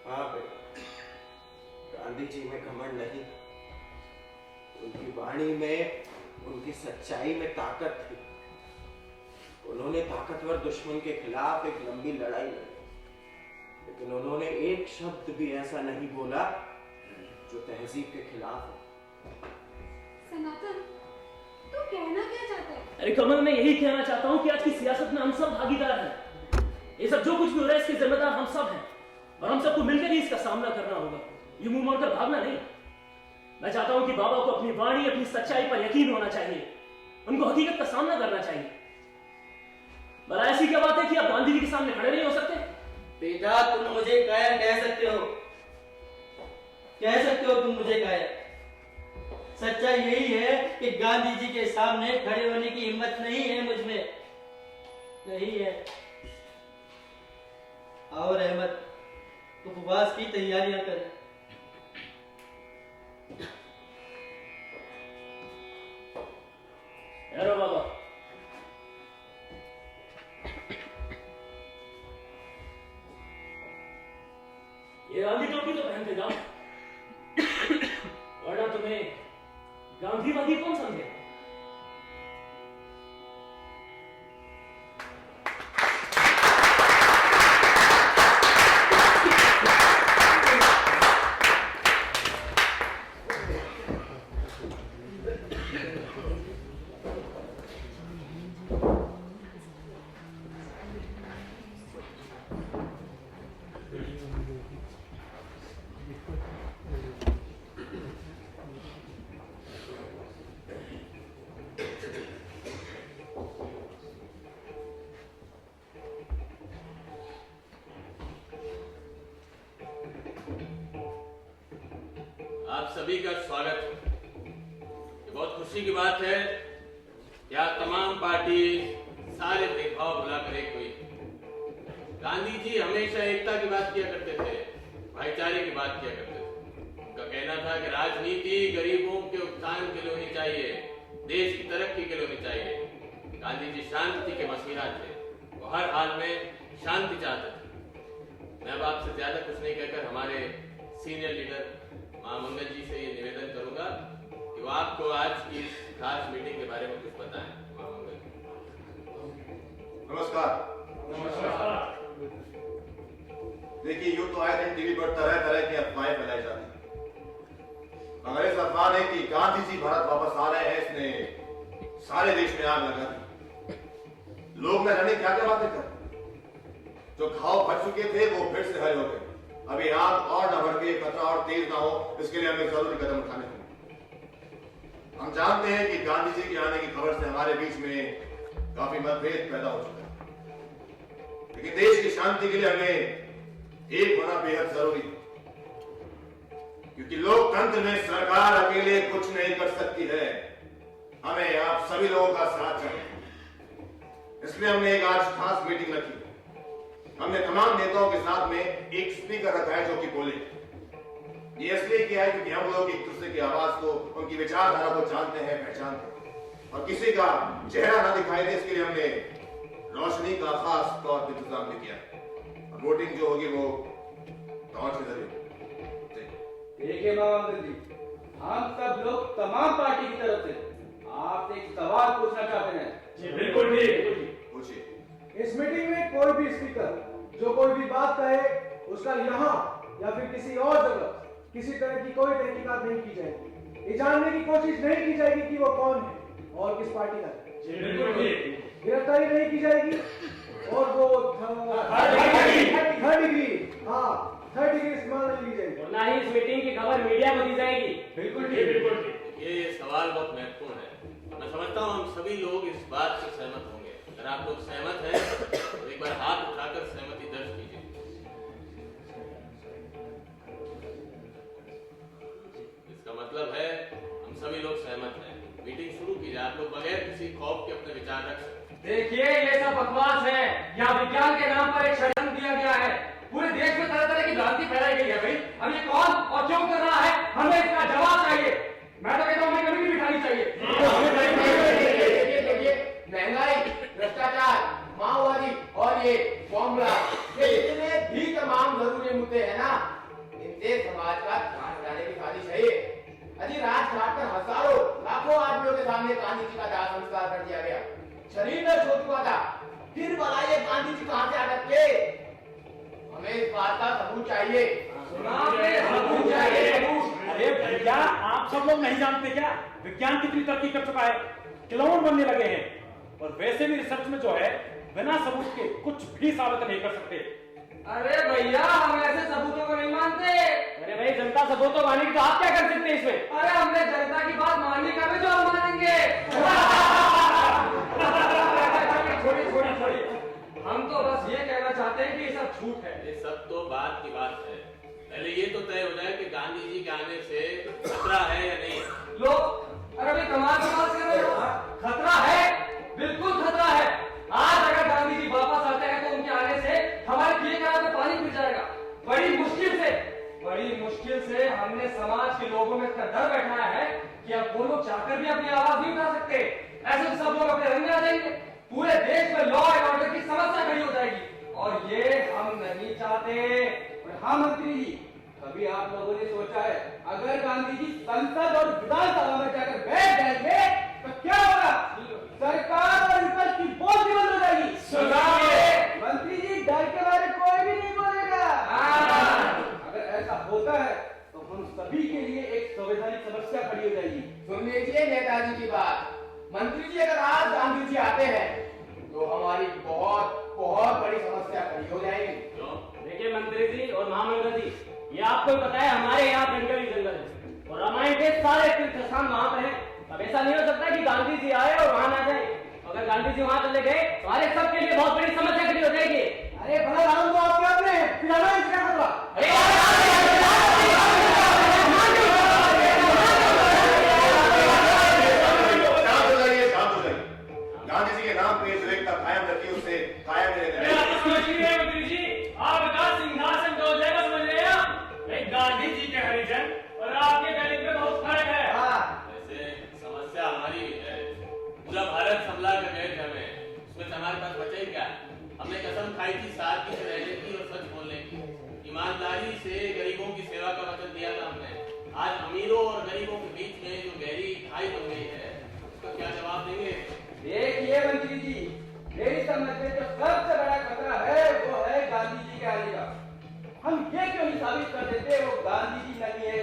हाँ बेटा, गांधी जी में घमंड नहीं, उनकी वाणी में, उनकी सच्चाई में ताकत थी। उन्होंने ताकतवर दुश्मन के खिलाफ एक लंबी लड़ाई लड़ी, लेकिन उन्होंने एक शब्द भी ऐसा नहीं बोला जो तहजीब के खिलाफ हो। सनातन, तू कहना क्या चाहता है? अरे कमल, मैं यही कहना चाहता हूँ कि आज की सियासत में हम सब भागीदार हैं। ये सब जो कुछ भी हो रहा है, इसके जिम्मेदार हम सब हैं, और हम सबको मिलकर ही इसका सामना करना होगा। ये मुंह मोड़कर भागना नहीं। मैं चाहता हूँ कि बाबा को अपनी वाणी, अपनी सच्चाई पर यकीन होना चाहिए, उनको हकीकत का सामना करना चाहिए। भला ऐसी क्या बात है कि आप गांधी जी के सामने खड़े नहीं हो सकते? बेटा, तुम मुझे कायर कह सकते हो, तुम मुझे कायर। सच्चाई यही है कि गांधी जी के सामने खड़े होने की हिम्मत नहीं है मुझ में, नहीं है। आओ रहमत, उपवास की तैयारियां करें। अरे बाबा, ये गांधी टोपी तो पहनते जाओ, वरना तुम्हें गांधीवादी कौन समझे? सभी का स्वागत है। ये बहुत खुशी की बात है कि आज तमाम पार्टी सारे भेदभाव भुलाकर एक हुई। गांधी जी हमेशा एकता की बात किया करते थे, भाईचारे की बात किया करते थे। उनका कहना था कि राजनीति गरीबों के उत्थान के लिए होनी चाहिए, देश की तरक्की के लिए होनी चाहिए। गांधी जी शांति के मसीहा थे, वो हर हाल में शांति चाहते थे। मैं अब आपसे ज्यादा कुछ नहीं कहकर हमारे सीनियर लीडर महामंगल जी से ये निवेदन करूंगा कि वो आपको आज की इस खास मीटिंग के बारे में कुछ बताएं। महामंगल जी। नमस्कार। देखिए, यूं तो आए दिन टीवी पर तरह तरह की अफवाहें फैलाई जाती हैं, मगर इस अफवाह ने कि गांधी जी भारत वापस आ रहे हैं, इसने सारे देश में आग लगा दी। लोग न जाने क्या क्या बातें कर, जो घाव भर चुके थे वो फिर से हरे हो गए। अभी आग और न भड़के, खतरा और तेज ना हो, इसके लिए हमें जरूरी कदम उठाने होंगे। हम जानते हैं कि गांधी जी के आने की खबर से हमारे बीच में काफी मतभेद पैदा हो चुका है, लेकिन देश की शांति के लिए हमें एक होना बेहद जरूरी है, क्योंकि लोकतंत्र में सरकार अकेले कुछ नहीं कर सकती है। हमें आप सभी लोगों का साथ चाहिए। इसलिए हमने एक आज खास मीटिंग रखी। हमने तमाम नेताओं के साथ में एक स्पीकर रखा है जो कि बोले। ये इसलिए किया है क्योंकि हम लोग एक दूसरे की आवाज को, उनकी विचारधारा को जानते हैं, पहचानते हैं, और किसी का चेहरा ना दिखाई दे, इसके लिए हमने रोशनी का खास तौर पर इंतजाम भी किया। और वोटिंग जो होगी वो टॉर्च के जरिए। देखिए महामंगल जी, हम सब लोग तमाम पार्टी की तरफ से आपसे एक सवाल पूछना चाहते हैं। बिल्कुल ठीक। पूछिए। इस मीटिंग में कोई भी स्पीकर जो कोई भी बात कहे उसका यहाँ या फिर किसी और जगह किसी तरह की कोई तहकीकात नहीं की जाएगी। ये जानने की कोशिश नहीं की जाएगी कि वो कौन है और किस पार्टी का है। बिल्कुल ठीक। गिरफ्तारी नहीं की जाएगी और वो थर्ड डिग्री इस्तेमाल नहीं की जाएगी। और ना ही इस मीटिंग की खबर मीडिया को दी जाएगी। बिल्कुल बिल्कुल ठीक। ये सवाल बहुत महत्वपूर्ण है। मैं समझता हूँ हम सभी लोग इस बात से सहमत होंगे। अगर आप लोग सहमत हैं तो एक बार हाथ उठाकर सहमति दर्ज कीजिए। इसका मतलब है हम सभी लोग सहमत हैं। मीटिंग शुरू कीजिए। आप लोग बगैर किसी खौफ के अपने विचार रख सकते हैं। देखिए ये सब बकवास है। यहाँ विज्ञान के नाम पर एक षड्यंत्र दिया गया है। पूरे देश में तरह तरह की भ्रांति फैलाई गई है भाई। अब ये कौन और क्यों कर रहा है, हमें इसका जवाब चाहिए। मैं तो कहता हूँ हमें कभी भी बिठानी चाहिए। देखिए महंगाई, भ्रष्टाचार, माओवादी और ये बॉम्बला, ये जितने भी तमाम जरूरी मुद्दे हैं ना, इनसे समाज का ध्यान हटाने की साजिश है ये। अजी राजघाट पर हजारों लाखों आदमियों के सामने गांधी जी का दाह संस्कार कर दिया गया। शरीर नष्ट हो चुका था, फिर बताइए गांधी जी कहाँ से अटक के। हमें इस बात का सबूत चाहिए। सबूत चाहिए। अरे भैया, आप सब लोग नहीं जानते क्या विज्ञान कितनी तरक्की कर चुका है, क्लोन बनने लगे हैं। और वैसे भी रिसर्च में जो है बिना सबूत के कुछ भी साबित नहीं कर सकते। अरे भैया हम ऐसे सबूतों को नहीं मानते। अरे भाई जनता सबूतों मानने की तो आप क्या कर सकते हैं इसमें? अरे हमने जनता की बात माननी का भी जो हम मानेंगे। छोड़िए। हम तो बस ये कहना चाहते हैं कि ये सब झूठ है। ये सब तो बात की बात है। पहले ये तो तय हो जाए कि गांधी जी के आने से खतरा है या नहीं। लोग अरे भाई कमाल कर रहे हो। खतरा है, बिल्कुल खतरा है। आज अगर गांधी जी वापस आते हैं तो उनके आने से हमारे किए करार में पानी फिर जाएगा। बड़ी मुश्किल से हमने समाज के लोगों में इसका डर बैठाया है कि अब वो लोग चाहकर भी अपनी आवाज नहीं उठा सकते। ऐसे तो सब लोग अपने रंग में आ जाएंगे। पूरे देश में लॉ एंड ऑर्डर की समस्या खड़ी हो जाएगी और ये हम नहीं चाहते। और हाँ मंत्री जी, कभी आप लोगों ने सोचा है अगर गांधी जी संसद और विधानसभा में जाकर बैठ जाएंगे तो क्या होगा? सरकार और विपक्ष की बहुत ही बंद हो जाएगी। मंत्री जी डर के बारे में कोई भी नहीं बोलेगा। अगर ऐसा होता है तो हम सभी के लिए एक संवैधानिक समस्या खड़ी हो जाएगी। सुन लीजिए नेताजी की बात। मंत्री जी अगर आज गांधी जी आते हैं तो हमारी बहुत बहुत बड़ी समस्या खड़ी हो जाएगी। देखिए मंत्री जी और महामंत्री जी, ये आपको पता है हमारे यहाँ जंगल ही जंगल है और रामायण के सारे तीर्थ स्थान वहाँ पर हैं। अब ऐसा नहीं हो सकता कि गांधी जी आए और वहाँ ना जाए। अगर गांधी जी वहाँ चले गए तो हमारे सबके लिए बहुत बड़ी समस्या खड़ी हो जाएगी। अरे भला राम तो आपके अपने हैं, फिर हमें इसका खतरा। शांत हो जाइए। गांधी जी के नाम पे जो एकता कायम रखी उससे कायम मंत्री जी आप सिंहासन को जाएगा समझ रहे हैं? गांधी जी के हरिजन और आपके दलित में बहुत फर्क है। वैसे समस्या हमारी भी है। पूरा भारत संभला कर गए थे हमें, उसमें से हमारे पास बचा ही क्या? हमने कसम खाई थी सादगी से रहने की और सच बोलने की। ईमानदारी से गरीबों की सेवा का वचन दिया था हमने। आज अमीरों और गरीबों के बीच में जो गहरी खाई बन गई है उसका क्या जवाब देंगे? देखिए मंत्री जी, मेरी समझ में जो सबसे बड़ा खतरा है वो है गांधी जी के आने का। हम ये क्यों नहीं साबित कर देते वो गांधी जी नहीं है,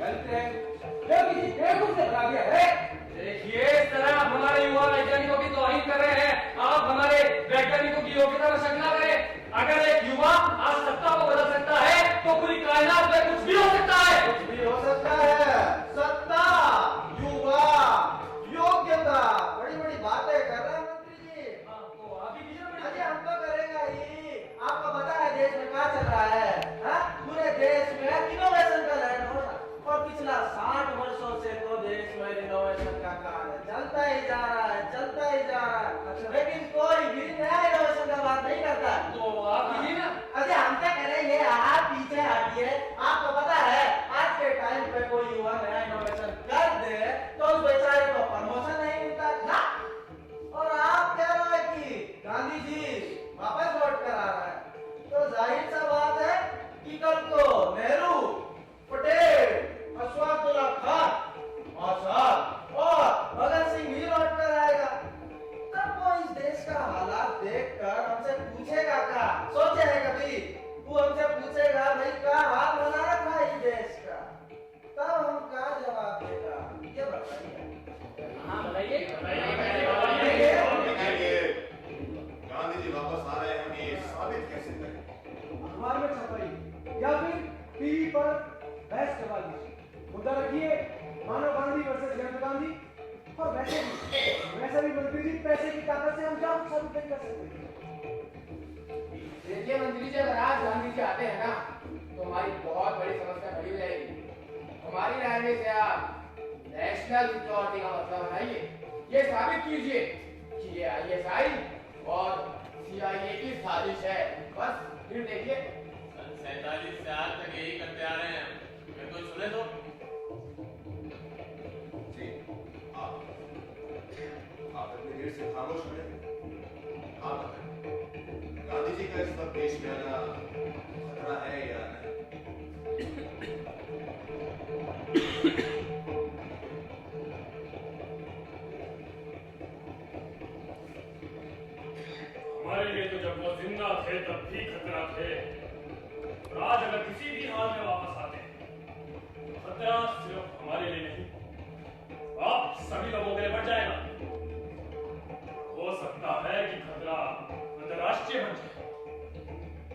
यंत्र है जो किसी बेवकूफ से बना दिया है। देखिए इस तरह आप हमारे युवा वैज्ञानिकों की तौहीन कर रहे हैं। आप हमारे वैज्ञानिकों की योग्यता में शक न करें। अगर एक युवा आज सत्ता को बदल सकता है तो पूरी कायनात में कुछ भी हो सकता है। कुछ भी हो सकता है। सत्ता, युवा, योग्यता बड़ी पर बहस करवा दीजिए। मुद्दा रखिए मानव गांधी वर्सेस जयंत गांधी। और वैसे भी मंत्री जी, पैसे की ताकत से हम क्या साबित नहीं कर सकते। देखिए मंत्री जी, अगर आज गांधी जी आते हैं ना तो हमारी बहुत बड़ी समस्या खड़ी हो जाएगी। हमारी राय में से आप नेशनल सिक्योरिटी का मसला बनाइए। ये साबित कीजिए कि ये ISI और CIA की साजिश है। बस फिर देखिए। 47 साल तक यही करते आ रहे हैं, फिर कोई सुने तो। जी, आप इतनी देर से खामोश हैं। आप बताएं, गांधी जी का इस वक्त देश में आना खतरा है या नहीं? हमारे लिए तो जब वो जिंदा थे तब भी खतरा थे, और आज अगर किसी भी हाल में वापस आते हैं तो खतरा सिर्फ हमारे लिए नहीं, आप सभी लोगों के लिए बढ़ जाएगा। हो सकता है कि खतरा अंतरराष्ट्रीय बन जाए।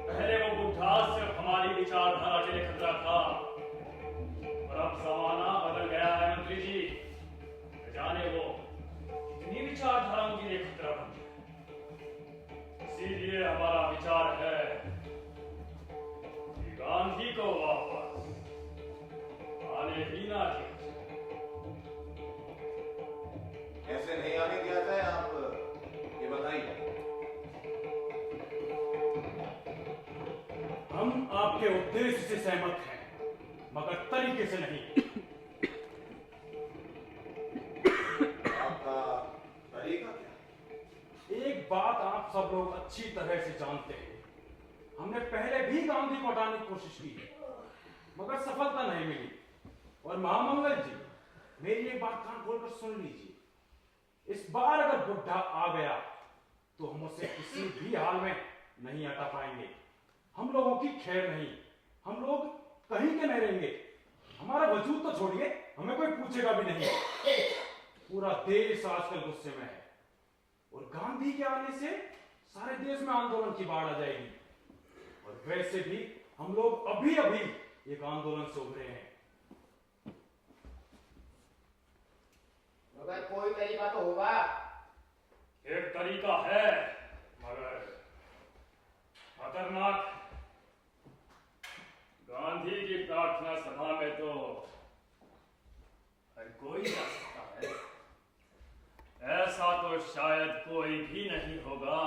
पहले वो बुढ़ा सिर्फ हमारी विचारधारा के लिए खतरा था, और अब जमाना बदल गया है मंत्री जी। जाने वो कितनी विचारधाराओं के लिए खतरा बन गया। इसीलिए हमारा विचार है कि गांधी को वापस आने ही ना दिया। कैसे नहीं आने दिया जाए, आप ये बताइए। हम आपके उद्देश्य से सहमत हैं, मगर तरीके से नहीं। आपका तरीका क्या? एक बात आप सब लोग अच्छी तरह से जानते हैं, हमने पहले भी गांधी को हटाने की कोशिश की है, मगर सफलता नहीं मिली। और महामंगल जी, मेरी एक बात कान खोलकर सुन लीजिए। इस बार अगर बुढ़ा आ गया तो हम उसे किसी भी हाल में नहीं हटा पाएंगे। हम लोगों की खैर नहीं, हम लोग कहीं के नहीं रहेंगे। हमारा वजूद तो छोड़िए, हमें कोई पूछेगा भी नहीं। पूरा देश आजकल गुस्से में है, और गांधी के आने से सारे देश में आंदोलन की बाढ़ आ जाएगी। और वैसे भी हम लोग अभी अभी एक आंदोलन से उभरे हैं। मगर कोई तरीका तो होगा। एक तरीका है, मगर खतरनाक। गांधी की प्रार्थना सभा में तो हर कोई जा सकता है। ऐसा तो शायद कोई भी नहीं होगा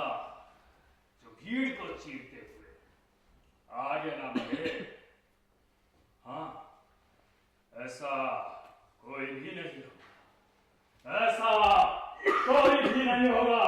जो भीड़ को चीरते हुए आगे ना बढ़े। हाँ, ऐसा कोई भी नहीं होगा, ऐसा कोई भी नहीं होगा।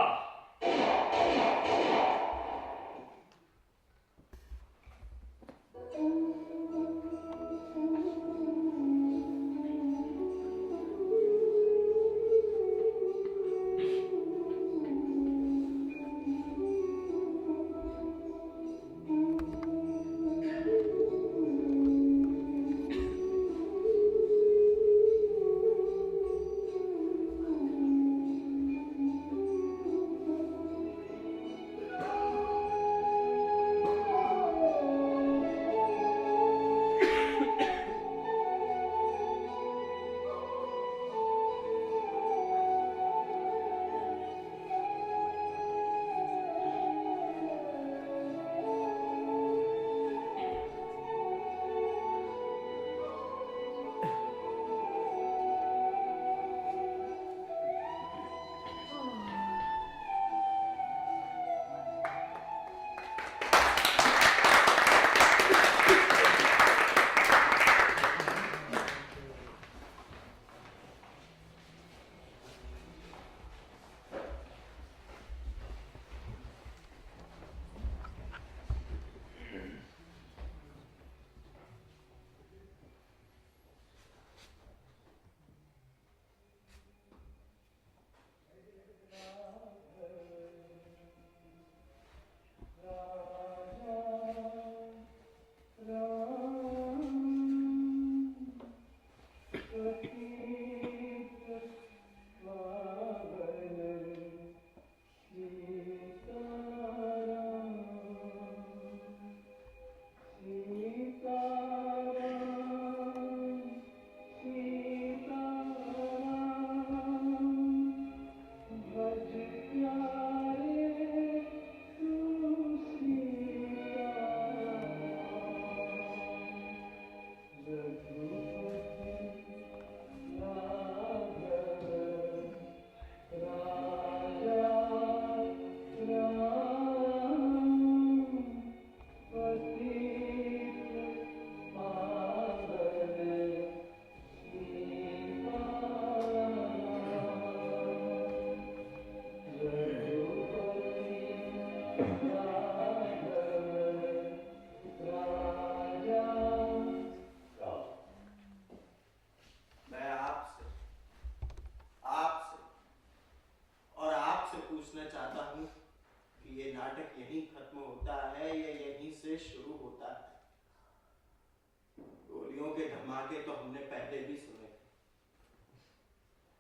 धमाके तो हमने पहले भी सुने,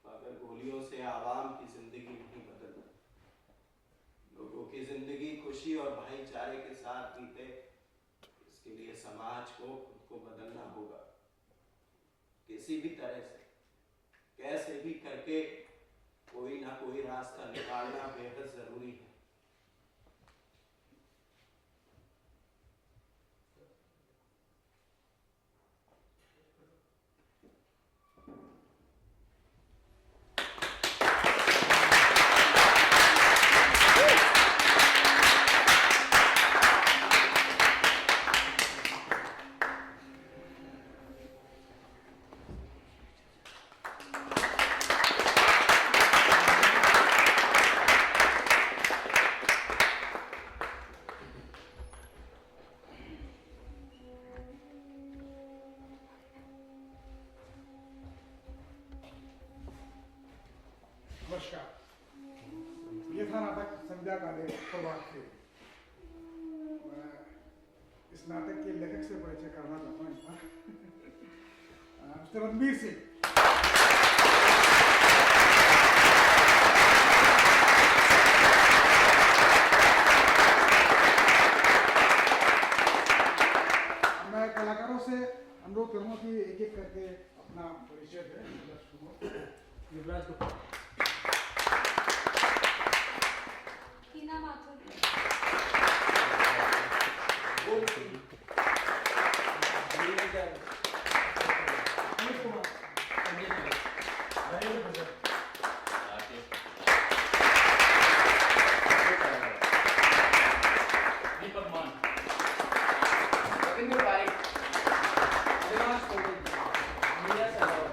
मगर गोलियों से आवाम की जिंदगी नहीं बदलती। लोगों की जिंदगी खुशी और भाईचारे के साथ बीते, इसके लिए समाज को खुद को बदलना होगा। किसी भी तरह से, कैसे भी करके कोई ना कोई रास्ता निकालना बेहद जरूरी है। नमस्कार। ये था नाटक संध्या काले प्रभात फेरी। मैं इस नाटक के लेखक से परिचय करना चाहता हूँ। मिस्टर रणबीर सिंह। मैं कलाकारों से अनुरोध करूंगा कि एक एक करके अपना परिचय दें। युवराज को टीना माथुर, अमित कुमार, दीपक मान, रविंद्र पारिक, अविनाश कोविल, मीरा सदावर,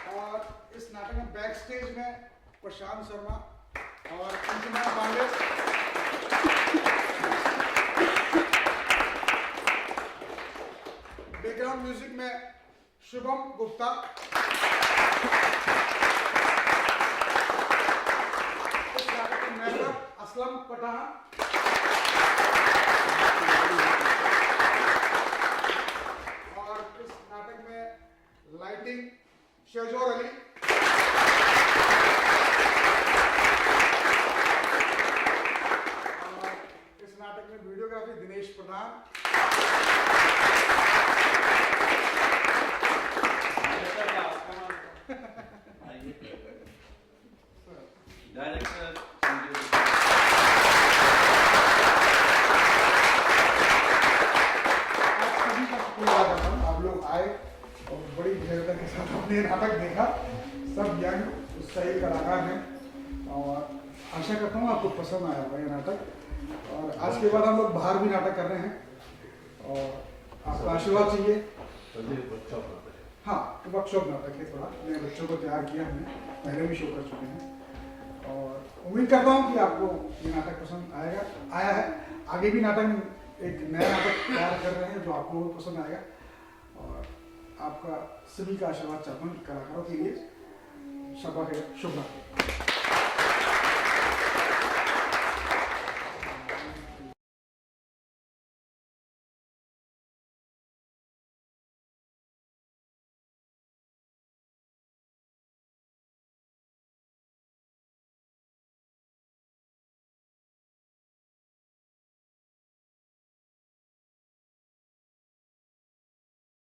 और इस नाटक में बैक स्टेज में प्रशांत शर्मा और अंजना पांडे, बैकग्राउंड म्यूजिक में शुभम गुप्ता, इस नाटक के मेकअप असलम पठान, और इस नाटक में लाइटिंग शहजोर अली, और इस नाटक में वीडियोग्राफी दिनेश प्रधान, डायरेक्टर आप लोग आए और बड़ी धैर्यता के साथ हमने नाटक देखा। सब यंग उत्साही कलाकार हैं और आशा करता हूँ आपको पसंद आया होगा ये नाटक। और आज के बाद हम लोग बाहर भी नाटक कर रहे हैं और आपका आशीर्वाद चाहिए। हाँ, वर्कशॉप नाटक है, थोड़ा नए बच्चों को तैयार किया हमने, पहले भी शो कर चुके हैं और उम्मीद करता हूँ कि आपको ये नाटक पसंद आया है। आगे भी नाटक एक नया नाटक तैयार कर रहे हैं जो आपको बहुत पसंद आएगा और आपका सभी का आशीर्वाद चाहता हूँ कलाकारों के लिए। शबा है, शुभ रात्रि।